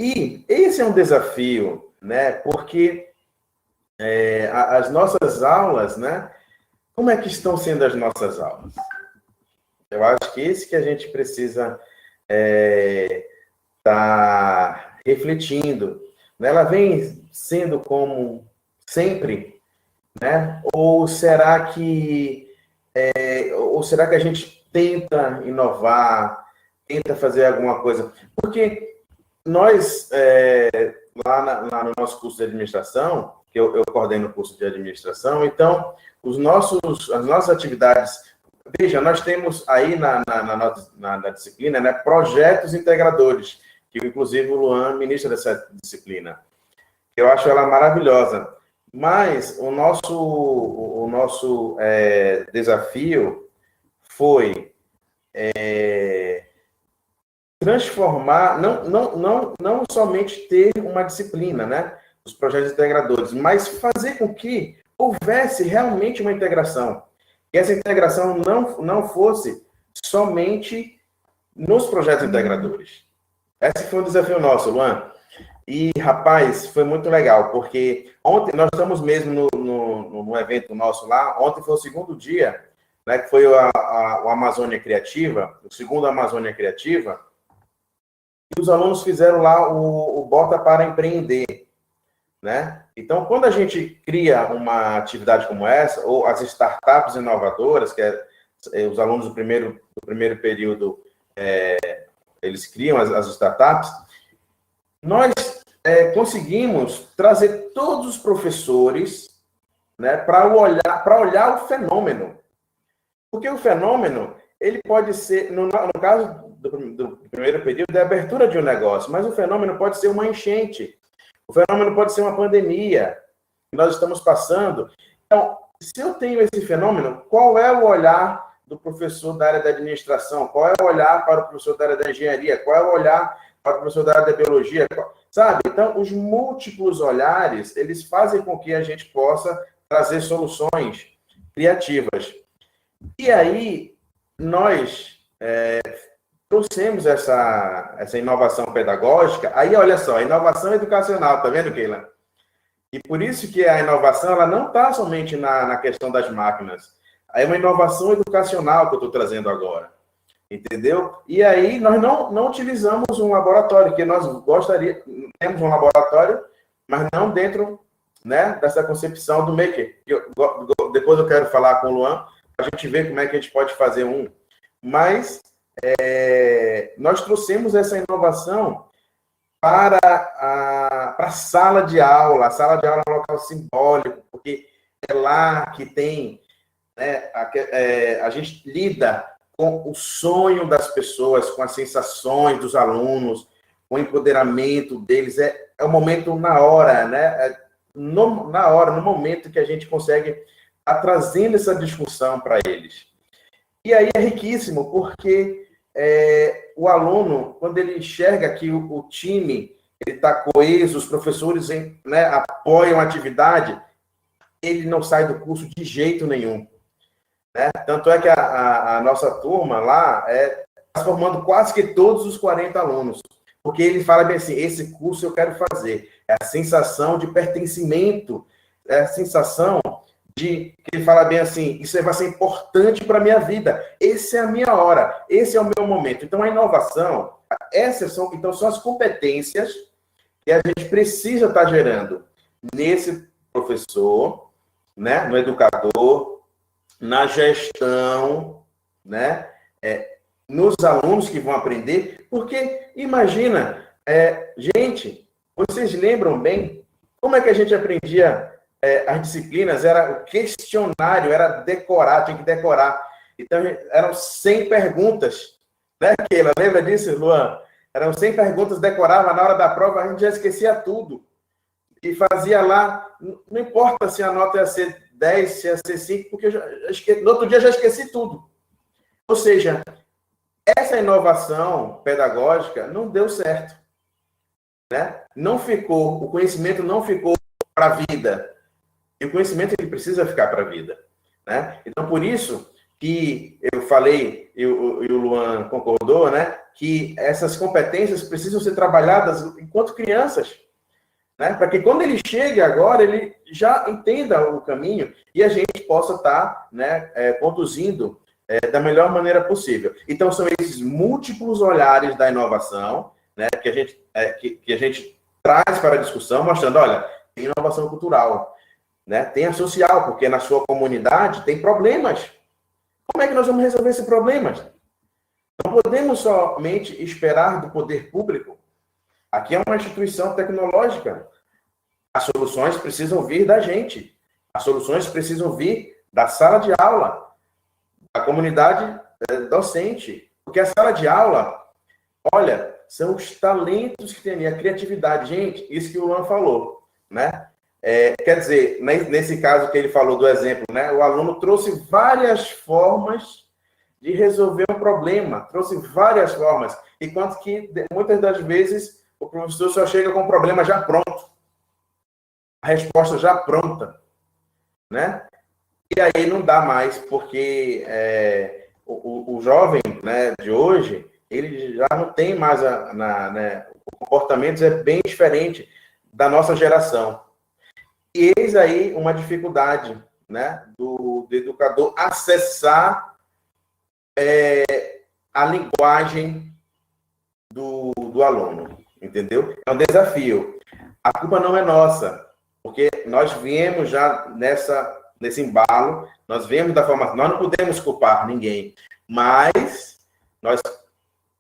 E esse é um desafio, né? Porque as nossas aulas, né? Como é que estão sendo as nossas aulas? Eu acho que esse que a gente precisa tá refletindo. Né? Ela vem sendo como sempre, né? Ou será que a gente tenta inovar, tenta fazer alguma coisa? Porque nós, lá no nosso curso de administração, que eu coordeno o curso de administração, então, as nossas atividades, veja, nós temos aí na disciplina, né, projetos integradores, que inclusive o Luan ministra dessa disciplina. Eu acho ela maravilhosa, mas o nosso desafio foi transformar, não somente ter uma disciplina, né, os projetos integradores, mas fazer com que houvesse realmente uma integração. Que essa integração não fosse somente nos projetos integradores. Esse foi um desafio nosso, Luan. E, rapaz, foi muito legal, porque ontem, nós estamos mesmo no evento nosso lá, ontem foi o segundo dia, né, que foi o Amazônia Criativa, o segundo Amazônia Criativa, e os alunos fizeram lá o Bota para Empreender, né? Então, quando a gente cria uma atividade como essa, ou as startups inovadoras, que os alunos do primeiro período, eles criam as startups, nós conseguimos trazer todos os professores, né, para olhar o fenômeno. Porque o fenômeno, ele pode ser, no caso do primeiro período, é a abertura de um negócio, mas o fenômeno pode ser uma enchente, o fenômeno pode ser uma pandemia que nós estamos passando. Então, se eu tenho esse fenômeno, qual é o olhar do professor da área da administração? Qual é o olhar para o professor da área da engenharia? Qual é o olhar para o professor da área da biologia? Sabe? Então, os múltiplos olhares, eles fazem com que a gente possa trazer soluções criativas. E aí, nós trouxemos essa inovação pedagógica. Aí, olha só, inovação educacional, tá vendo, Keila? E por isso que a inovação, ela não está somente na questão das máquinas. É uma inovação educacional que eu estou trazendo agora. Entendeu? E aí, nós não utilizamos um laboratório, que nós temos um laboratório, mas não dentro, né, dessa concepção do maker. Depois eu quero falar com o Luan, para a gente ver como é que a gente pode fazer um. Mas nós trouxemos essa inovação para a sala de aula. A sala de aula é um local simbólico, porque é lá que tem, né, a gente lida com o sonho das pessoas, com as sensações dos alunos, com o empoderamento deles. É o momento na hora, né? Na hora, no momento que a gente consegue estar trazendo essa discussão para eles. E aí é riquíssimo, porque o aluno, quando ele enxerga que o time está coeso, os professores, né, apoiam a atividade, ele não sai do curso de jeito nenhum. Né? Tanto é que a nossa turma lá está formando quase que todos os 40 alunos, porque ele fala bem assim, esse curso eu quero fazer. É a sensação de pertencimento, é a sensação que ele fala bem assim, isso vai ser importante para a minha vida, essa é a minha hora, esse é o meu momento. Então, a inovação, são as competências que a gente precisa estar gerando nesse professor, né, no educador, na gestão, né, nos alunos que vão aprender, porque, imagina, gente, vocês lembram bem como é que a gente aprendia as disciplinas? Era o questionário, era decorar, tinha que decorar. Então, eram 100 perguntas, né, Keila? Lembra disso, Luan? Eram 100 perguntas, decorava, na hora da prova a gente já esquecia tudo. E fazia lá, não importa se a nota ia ser 10, se ia ser 5, porque no outro dia eu já esqueci tudo. Ou seja, essa inovação pedagógica não deu certo. Né? O conhecimento não ficou para a vida. E o conhecimento ele precisa ficar para a vida. Né? Então, por isso que eu falei, e o Luan concordou, né, que essas competências precisam ser trabalhadas enquanto crianças. Né? Para que quando ele chegue agora, ele já entenda o caminho e a gente possa estar, né, conduzindo da melhor maneira possível. Então, são esses múltiplos olhares da inovação, né, que a gente traz para a discussão, mostrando, olha, tem inovação cultural, né, tem a social, porque na sua comunidade tem problemas. Como é que nós vamos resolver esses problemas? Não podemos somente esperar do poder público. Aqui é uma instituição tecnológica. As soluções precisam vir da gente. As soluções precisam vir da sala de aula, da comunidade docente. Porque a sala de aula, olha, são os talentos que tem ali, a criatividade. Gente, isso que o Luan falou, né? Quer dizer, nesse caso que ele falou do exemplo, né? O aluno trouxe várias formas de resolver um problema. Trouxe várias formas. Enquanto que, muitas das vezes, o professor só chega com o problema já pronto. A resposta já pronta. Né? E aí não dá mais, porque o jovem, né, de hoje, ele já não tem mais... né, o comportamento é bem diferente da nossa geração. E eis aí uma dificuldade, né, do educador acessar a linguagem do aluno. Entendeu? É um desafio. A culpa não é nossa, porque nós viemos já nesse embalo, nós viemos da formação, nós não podemos culpar ninguém, mas nós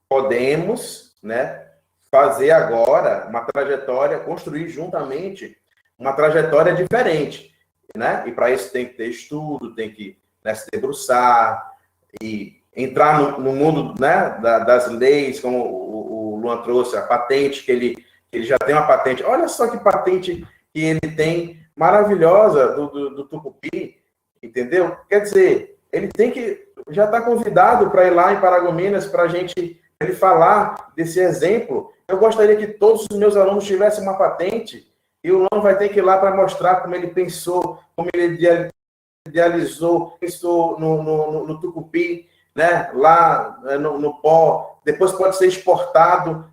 podemos, né, fazer agora uma trajetória, construir juntamente uma trajetória diferente, né? E para isso tem que ter estudo, tem que, né, se debruçar e entrar no mundo, né, das leis, como o Luan trouxe, a patente, que ele já tem uma patente. Olha só que patente que ele tem, maravilhosa, do Tucupi, entendeu? Quer dizer, ele tem que, já está convidado para ir lá em Paragominas para ele falar desse exemplo. Eu gostaria que todos os meus alunos tivessem uma patente, e o Luan vai ter que ir lá para mostrar como ele pensou, como ele idealizou, pensou no tucupi, né? Lá no pó, depois pode ser exportado,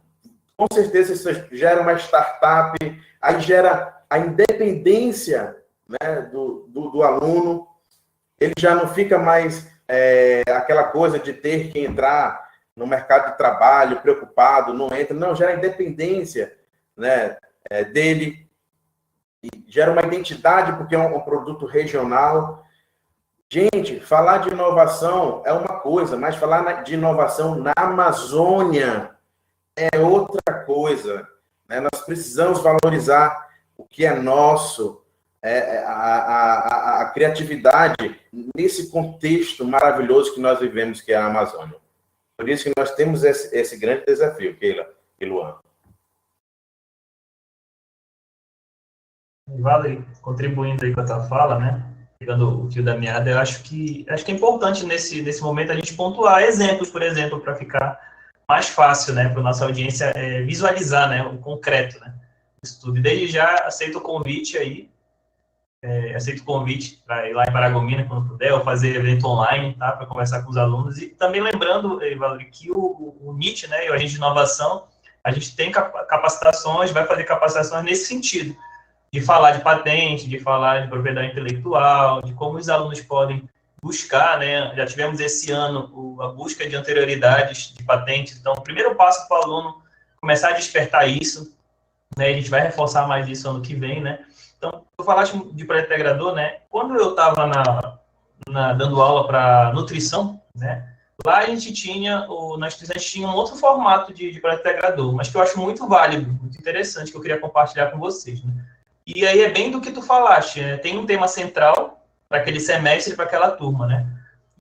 com certeza isso gera uma startup, aí gera a independência, né, do aluno, ele já não fica mais aquela coisa de ter que entrar no mercado de trabalho preocupado, não entra, não, gera independência, né, dele, e gera uma identidade porque é um produto regional. Gente, falar de inovação é uma coisa, mas falar de inovação na Amazônia é outra coisa, né? Nós precisamos valorizar o que é nosso, a criatividade nesse contexto maravilhoso que nós vivemos, que é a Amazônia. Por isso que nós temos esse grande desafio, Keila e Luan. Vale, contribuindo aí com a tua fala, né? Pegando o fio da meada, eu acho que é importante nesse momento a gente pontuar exemplos, por exemplo, para ficar mais fácil, né, para a nossa audiência visualizar, né, o concreto, né, isso tudo. E desde já aceito o convite aí, aceito o convite para ir lá em Paragominas quando puder, ou fazer evento online, tá, para conversar com os alunos. E também lembrando, Valery, que o NIT, né, e o Agente de Inovação, a gente tem capacitações, vai fazer capacitações nesse sentido, de falar de patente, de falar de propriedade intelectual, de como os alunos podem buscar, né? Já tivemos esse ano a busca de anterioridades de patentes, então o primeiro passo para o aluno começar a despertar isso, né? A gente vai reforçar mais isso ano que vem, né? Então, eu falaste de projeto integrador, né? Quando eu estava dando aula para nutrição, né? Lá a gente tinha, na instituição, a gente tinha um outro formato de projeto integrador, mas que eu acho muito válido, muito interessante, que eu queria compartilhar com vocês, né? E aí é bem do que tu falaste, né? Tem um tema central para aquele semestre, para aquela turma, né?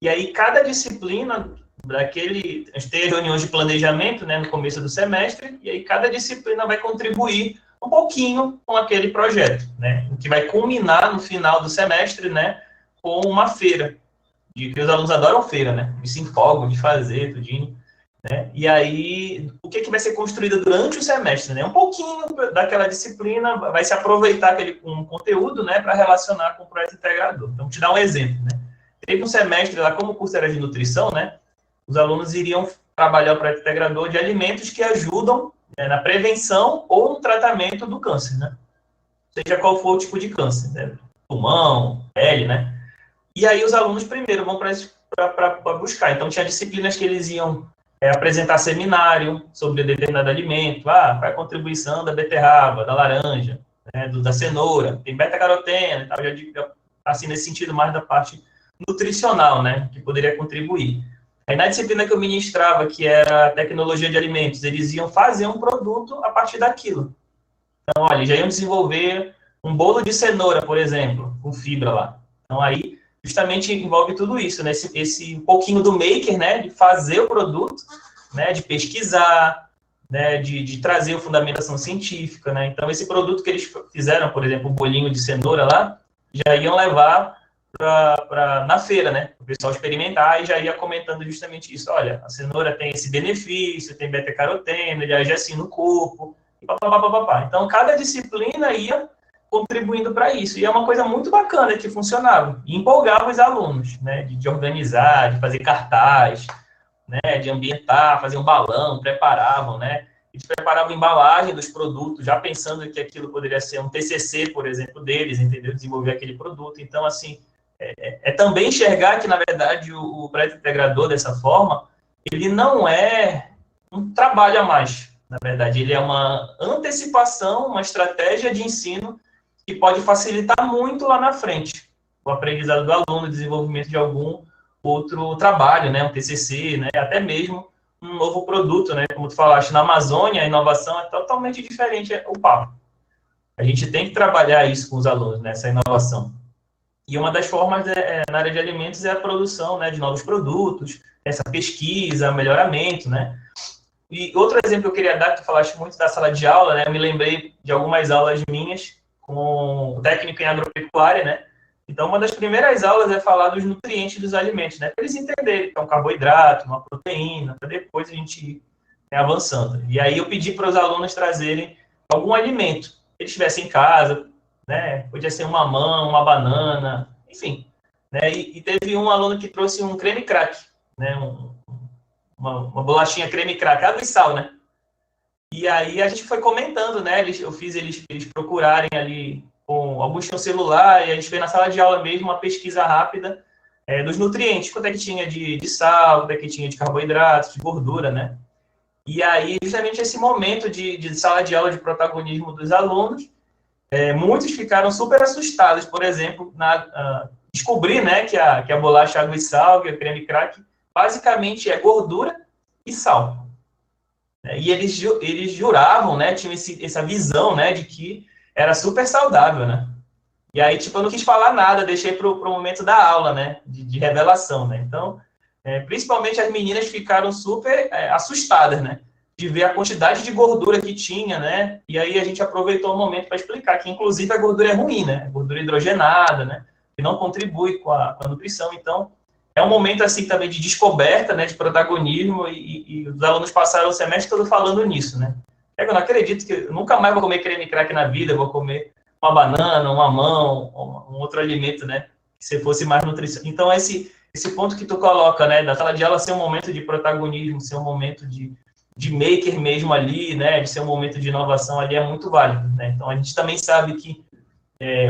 E aí cada disciplina a gente tem reuniões de planejamento, né, no começo do semestre, e aí cada disciplina vai contribuir um pouquinho com aquele projeto, né? O que vai culminar no final do semestre, né, com uma feira, que os alunos adoram feira, né? Eles se empolgam de fazer, tudinho. Né? E aí, o que vai ser construído durante o semestre? Né? Um pouquinho daquela disciplina vai se aproveitar um conteúdo, né, para relacionar com o projeto integrador. Então, vou te dar um exemplo. Né? Teve um semestre lá, como o curso era de nutrição, né, os alunos iriam trabalhar o projeto integrador de alimentos que ajudam, né, na prevenção ou no tratamento do câncer, né? Seja qual for o tipo de câncer, né? Pulmão, pele, né? E aí os alunos primeiro vão para buscar. Então, tinha disciplinas que eles iam apresentar seminário sobre determinado alimento, qual é a contribuição da beterraba, da laranja, né, da cenoura, tem beta-caroteno e tal, assim, nesse sentido mais da parte nutricional, né, que poderia contribuir. Aí na disciplina que eu ministrava, que era tecnologia de alimentos, eles iam fazer um produto a partir daquilo. Então, olha, já iam desenvolver um bolo de cenoura, por exemplo, com fibra lá. Então, aí justamente envolve tudo isso, né? Esse um pouquinho do maker, né? De fazer o produto, né? De pesquisar, né? De trazer a fundamentação científica, né? Então, esse produto que eles fizeram, por exemplo, um bolinho de cenoura lá, já iam levar na feira, né? O pessoal experimentar e já ia comentando justamente isso. Olha, a cenoura tem esse benefício, tem beta-caroteno, ele age assim no corpo, e papapá. Então, cada disciplina ia contribuindo para isso. E é uma coisa muito bacana que funcionava. E empolgava os alunos, né? De organizar, de fazer cartaz, né? De ambientar, fazer um balão, preparavam, né? Eles preparavam a embalagem dos produtos, já pensando que aquilo poderia ser um TCC, por exemplo, deles, entendeu? Desenvolver aquele produto. Então, assim, também enxergar que, na verdade, o projeto integrador, dessa forma, ele não é um trabalho a mais. Na verdade, ele é uma antecipação, uma estratégia de ensino que pode facilitar muito lá na frente o aprendizado do aluno, o desenvolvimento de algum outro trabalho, né, um TCC, né, até mesmo um novo produto, né, como tu falaste, na Amazônia, a inovação é totalmente diferente o papo. A gente tem que trabalhar isso com os alunos, né, essa inovação. E uma das formas na área de alimentos é a produção, né, de novos produtos, essa pesquisa, melhoramento, né. E outro exemplo que eu queria dar, que tu falaste muito da sala de aula, né, eu me lembrei de algumas aulas minhas com o técnico em agropecuária, né. Então, uma das primeiras aulas é falar dos nutrientes dos alimentos, né, para eles entenderem que é um carboidrato, uma proteína, para depois a gente ir, né, avançando. E aí eu pedi para os alunos trazerem algum alimento que eles tivessem em casa, né, podia ser uma mamão, uma banana, enfim, né? E teve um aluno que trouxe um creme crack, né? Uma bolachinha creme crack, água e sal, né? E aí a gente foi comentando, né? Eu fiz eles procurarem ali, alguns tinham celular, e a gente fez na sala de aula mesmo uma pesquisa rápida dos nutrientes, quanto é que tinha de sal, quanto é que tinha de carboidratos, de gordura, né? E aí, justamente esse momento de sala de aula, de protagonismo dos alunos, muitos ficaram super assustados, por exemplo, descobrir, né, que a bolacha água e sal, que é o creme crack, basicamente é gordura e sal. E eles juravam, né, tinham essa visão, né, de que era super saudável, né? E aí, tipo, eu não quis falar nada, deixei para o momento da aula, né, de revelação, né? Então, principalmente as meninas ficaram super assustadas, né, de ver a quantidade de gordura que tinha, né? E aí a gente aproveitou o momento para explicar que, inclusive, a gordura é ruim, né? Gordura hidrogenada, né? Que não contribui com a nutrição. Então, é um momento, assim, também de descoberta, né, de protagonismo, e os alunos passaram o semestre todo falando nisso, né? Eu não acredito que eu nunca mais vou comer creme crack na vida, vou comer uma banana, uma mamão, um outro alimento, né? Se fosse mais nutrição. Então, esse ponto que tu coloca, né, da sala de aula ser um momento de protagonismo, ser um momento de maker mesmo ali, né, de ser um momento de inovação ali, é muito válido, né? Então, a gente também sabe que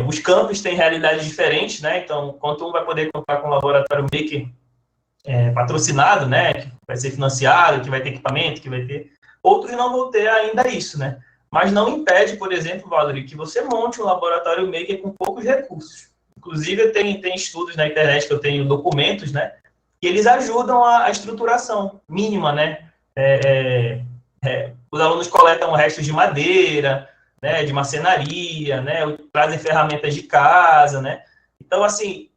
os campos têm realidades diferentes, né? Então, quanto um vai poder contar com um laboratório maker patrocinado, né, que vai ser financiado, que vai ter equipamento, que vai ter... Outros não vão ter ainda isso, né? Mas não impede, por exemplo, Valerie, que você monte um laboratório maker com poucos recursos. Inclusive, tem estudos na internet, que eu tenho documentos, né, que eles ajudam a estruturação mínima, né? Os alunos coletam restos de madeira, né, de marcenaria, né, trazem ferramentas de casa, né? Então, assim,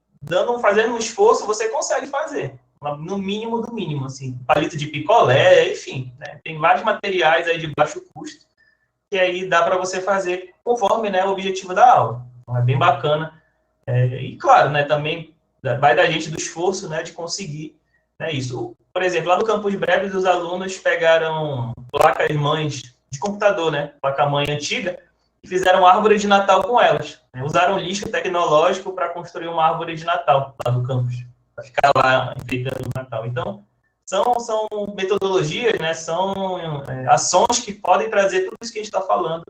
fazendo um esforço, você consegue fazer, no mínimo do mínimo, assim, palito de picolé, enfim, né? Tem vários materiais aí de baixo custo, que aí dá para você fazer conforme, né, o objetivo da aula. Então, é bem bacana. E, claro, né, também vai da gente do esforço, né, de conseguir, né, isso. Por exemplo, lá no Campus Breves, os alunos pegaram placas-mães de computador, né, placa-mãe antiga, e fizeram árvore de Natal com elas. Né, usaram lixo tecnológico para construir uma árvore de Natal lá no campus, para ficar lá enfeitando o Natal. Então, são metodologias, né, são ações que podem trazer tudo isso que a gente está falando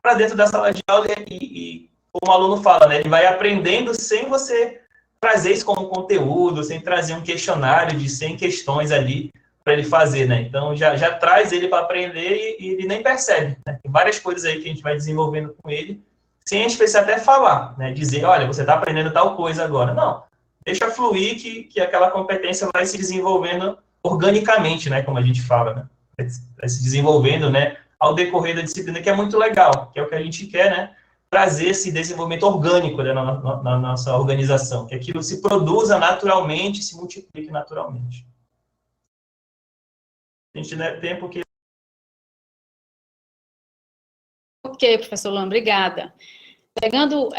para dentro da sala de aula e como o aluno fala, né, ele vai aprendendo sem você trazer isso como conteúdo, sem trazer um questionário de 100 questões ali para ele fazer, né? Então, já traz ele para aprender e ele nem percebe, né? Tem várias coisas aí que a gente vai desenvolvendo com ele, sem a gente precisar até falar, né? Dizer, olha, você está aprendendo tal coisa agora. Não, deixa fluir que aquela competência vai se desenvolvendo organicamente, né? Como a gente fala, né? Vai se desenvolvendo, né? Ao decorrer da disciplina, que é muito legal, que é o que a gente quer, né? Trazer esse desenvolvimento orgânico, né, na nossa organização, que aquilo se produza naturalmente, se multiplique naturalmente. A gente tem tempo que... Ok, professor Luan, obrigada. Pegando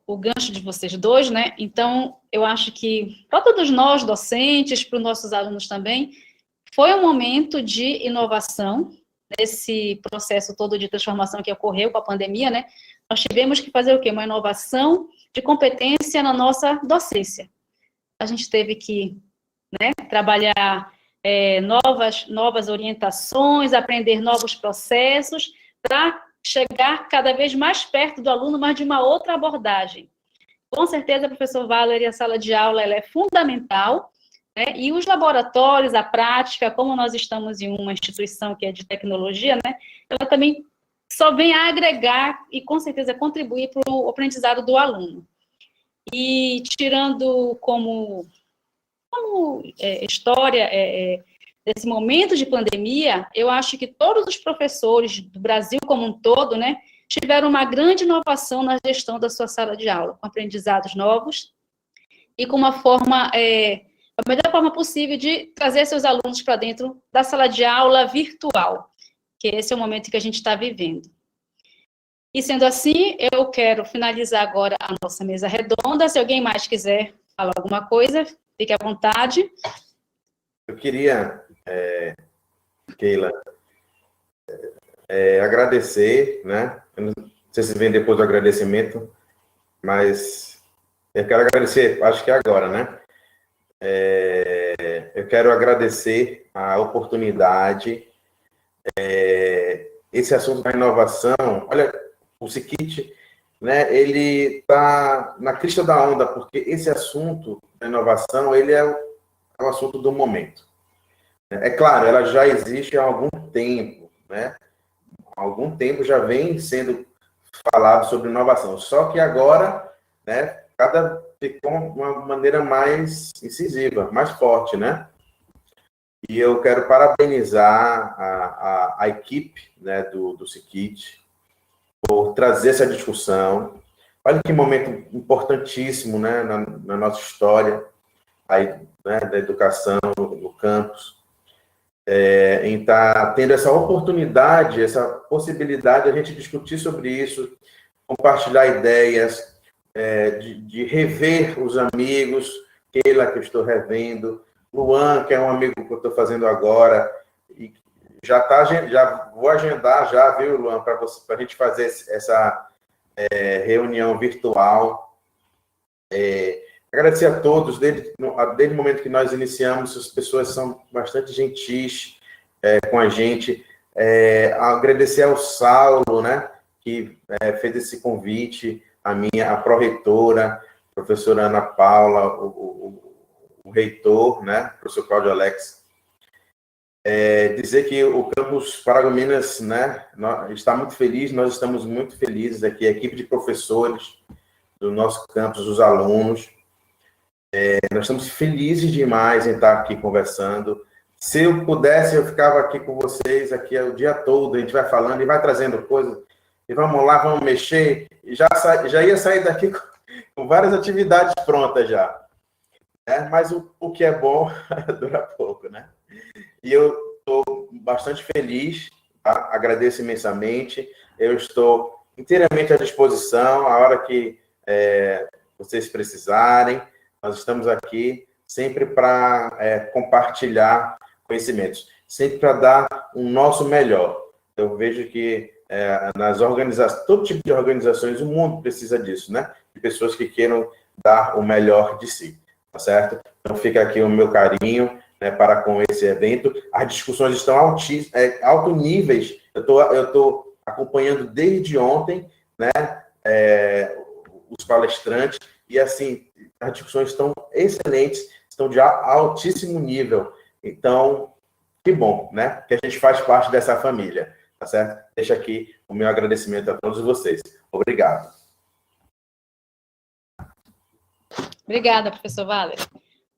o gancho de vocês dois, né, então, eu acho que, para todos nós, docentes, para os nossos alunos também, foi um momento de inovação, nesse processo todo de transformação que ocorreu com a pandemia, né, nós tivemos que fazer o quê? Uma inovação de competência na nossa docência. A gente teve que, né, trabalhar novas orientações, aprender novos processos, para chegar cada vez mais perto do aluno, mas de uma outra abordagem. Com certeza, professor Valerie, a sala de aula ela é fundamental, né? E os laboratórios, a prática, como nós estamos em uma instituição que é de tecnologia, né, ela também só vem a agregar e, com certeza, contribuir para o aprendizado do aluno. E tirando como história desse momento de pandemia, eu acho que todos os professores do Brasil como um todo, né, tiveram uma grande inovação na gestão da sua sala de aula, com aprendizados novos e com uma forma, a melhor forma possível de trazer seus alunos para dentro da sala de aula virtual, que esse é o momento que a gente está vivendo. E sendo assim, eu quero finalizar agora a nossa mesa redonda. Se alguém mais quiser falar alguma coisa, fique à vontade. Eu queria, Keila, agradecer, né? Eu não sei se vem depois do agradecimento, mas Eu quero agradecer, acho que é agora, né? Eu quero agradecer a oportunidade, esse assunto da inovação. Olha, o Sikit, né, ele está na crista da onda, porque esse assunto da inovação, ele é o assunto do momento. É claro, ela já existe há algum tempo, né? Há algum tempo já vem sendo falado sobre inovação, só que agora, né, ficou uma maneira mais incisiva, mais forte, né? E eu quero parabenizar a equipe, né, do Sikit por trazer essa discussão. Olha que momento importantíssimo, né, na nossa história aí, né, da educação no campus, em estar tendo essa oportunidade, essa possibilidade de a gente discutir sobre isso, compartilhar ideias, de rever os amigos, Keila, que eu estou revendo, Luan, que é um amigo que eu estou fazendo agora, e já vou agendar já, viu, Luan, para a gente fazer essa reunião virtual. Agradecer a todos, desde o momento que nós iniciamos, as pessoas são bastante gentis com a gente. Agradecer ao Saulo, né, que fez esse convite, a pró-reitora, a professora Ana Paula, o reitor, né, o professor Cláudio Alex. Dizer que o campus Paragominas, né, está muito feliz, nós estamos muito felizes aqui, a equipe de professores do nosso campus, os alunos. Nós estamos felizes demais em estar aqui conversando. Se eu pudesse, eu ficava aqui com vocês aqui o dia todo, a gente vai falando e vai trazendo coisas, e vamos lá, vamos mexer, e já ia sair daqui com várias atividades prontas já. Mas o que é bom dura pouco, né? E eu estou bastante feliz, tá? Agradeço imensamente, eu estou inteiramente à disposição, a hora que vocês precisarem, nós estamos aqui sempre para compartilhar conhecimentos, sempre para dar o nosso melhor. Eu vejo que nas organizações, todo tipo de organizações, o mundo precisa disso, né? De pessoas que queiram dar o melhor de si, tá certo? Então fica aqui o meu carinho, né, para com esse evento. As discussões estão alto níveis. Eu estou acompanhando desde ontem, né, os palestrantes, e assim, as discussões estão excelentes, estão de altíssimo nível. Então, que bom, né, que a gente faz parte dessa família, tá certo? Deixa aqui o meu agradecimento a todos vocês. Obrigado. Obrigada, professor Valer.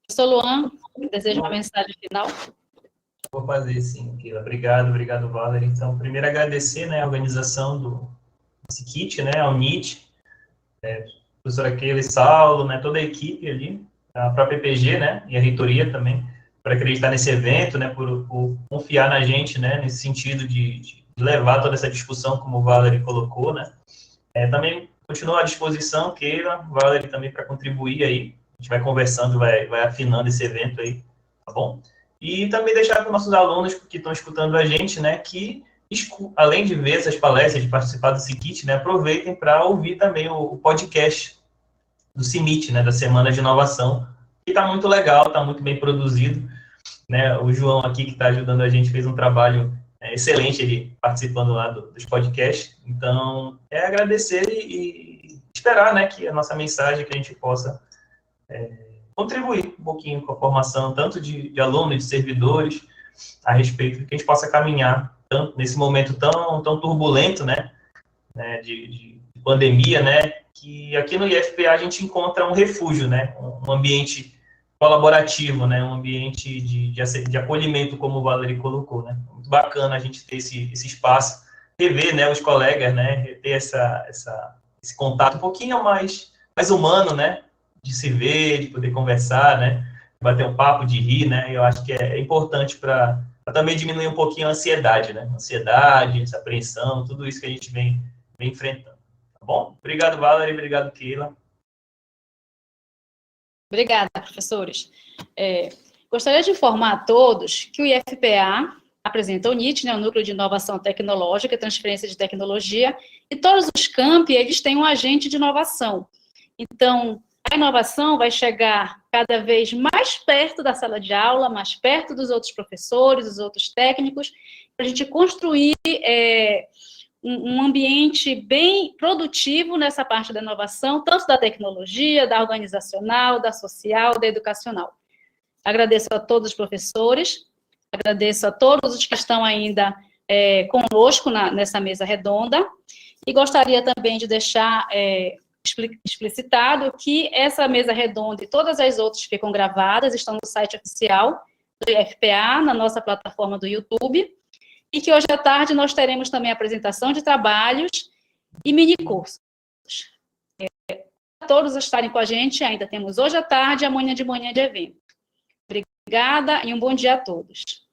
Professor Luan, deseja uma mensagem final? Vou fazer sim, Keila. Obrigado, Valer. Então, primeiro agradecer, né, a organização do Sikit, né, ao NIT, professora Keila e Saulo, né, toda a equipe ali, a própria EPG, né, e a reitoria também, por acreditar nesse evento, né, por confiar na gente, né, nesse sentido de levar toda essa discussão, como o Valer colocou, né. Também continuo à disposição, Keila, Valer também para contribuir aí, a gente vai conversando, vai afinando esse evento aí, tá bom? E também deixar para os nossos alunos que estão escutando a gente, né, que além de ver essas palestras, de participar do Sikit, né, aproveitem para ouvir também o podcast do CIMIT, né, da Semana de Inovação, que está muito legal, está muito bem produzido, né, o João aqui que está ajudando a gente fez um trabalho excelente, ele participando lá dos podcasts, então agradecer e esperar, né, que a nossa mensagem, que a gente possa contribuir um pouquinho com a formação, tanto de alunos, de servidores, a respeito de que a gente possa caminhar tanto nesse momento tão turbulento, né, de pandemia, né, que aqui no IFPA a gente encontra um refúgio, né, um ambiente colaborativo, né, um ambiente de acolhimento, como o Valery colocou, né, muito bacana a gente ter esse espaço, rever, né, os colegas, né, ter esse contato um pouquinho mais humano, né, de se ver, de poder conversar, né, bater um papo, de rir, né, eu acho que é importante para também diminuir um pouquinho a ansiedade, né, ansiedade, essa apreensão, tudo isso que a gente vem enfrentando, tá bom? Obrigado, Valery, obrigado, Keila. Obrigada, professores. Gostaria de informar a todos que o IFPA apresenta o NIT, né, o Núcleo de Inovação Tecnológica e Transferência de Tecnologia, e todos os campi, eles têm um agente de inovação. Então, A inovação vai chegar cada vez mais perto da sala de aula, mais perto dos outros professores, dos outros técnicos, para a gente construir um ambiente bem produtivo nessa parte da inovação, tanto da tecnologia, da organizacional, da social, da educacional. Agradeço a todos os professores, agradeço a todos os que estão ainda conosco nessa mesa redonda, e gostaria também de deixar explicitado que essa mesa redonda e todas as outras ficam gravadas, estão no site oficial do IFPA, na nossa plataforma do YouTube, e que hoje à tarde nós teremos também a apresentação de trabalhos e mini-cursos. Todos estarem com a gente, ainda temos hoje à tarde e amanhã de manhã de evento. Obrigada e um bom dia a todos.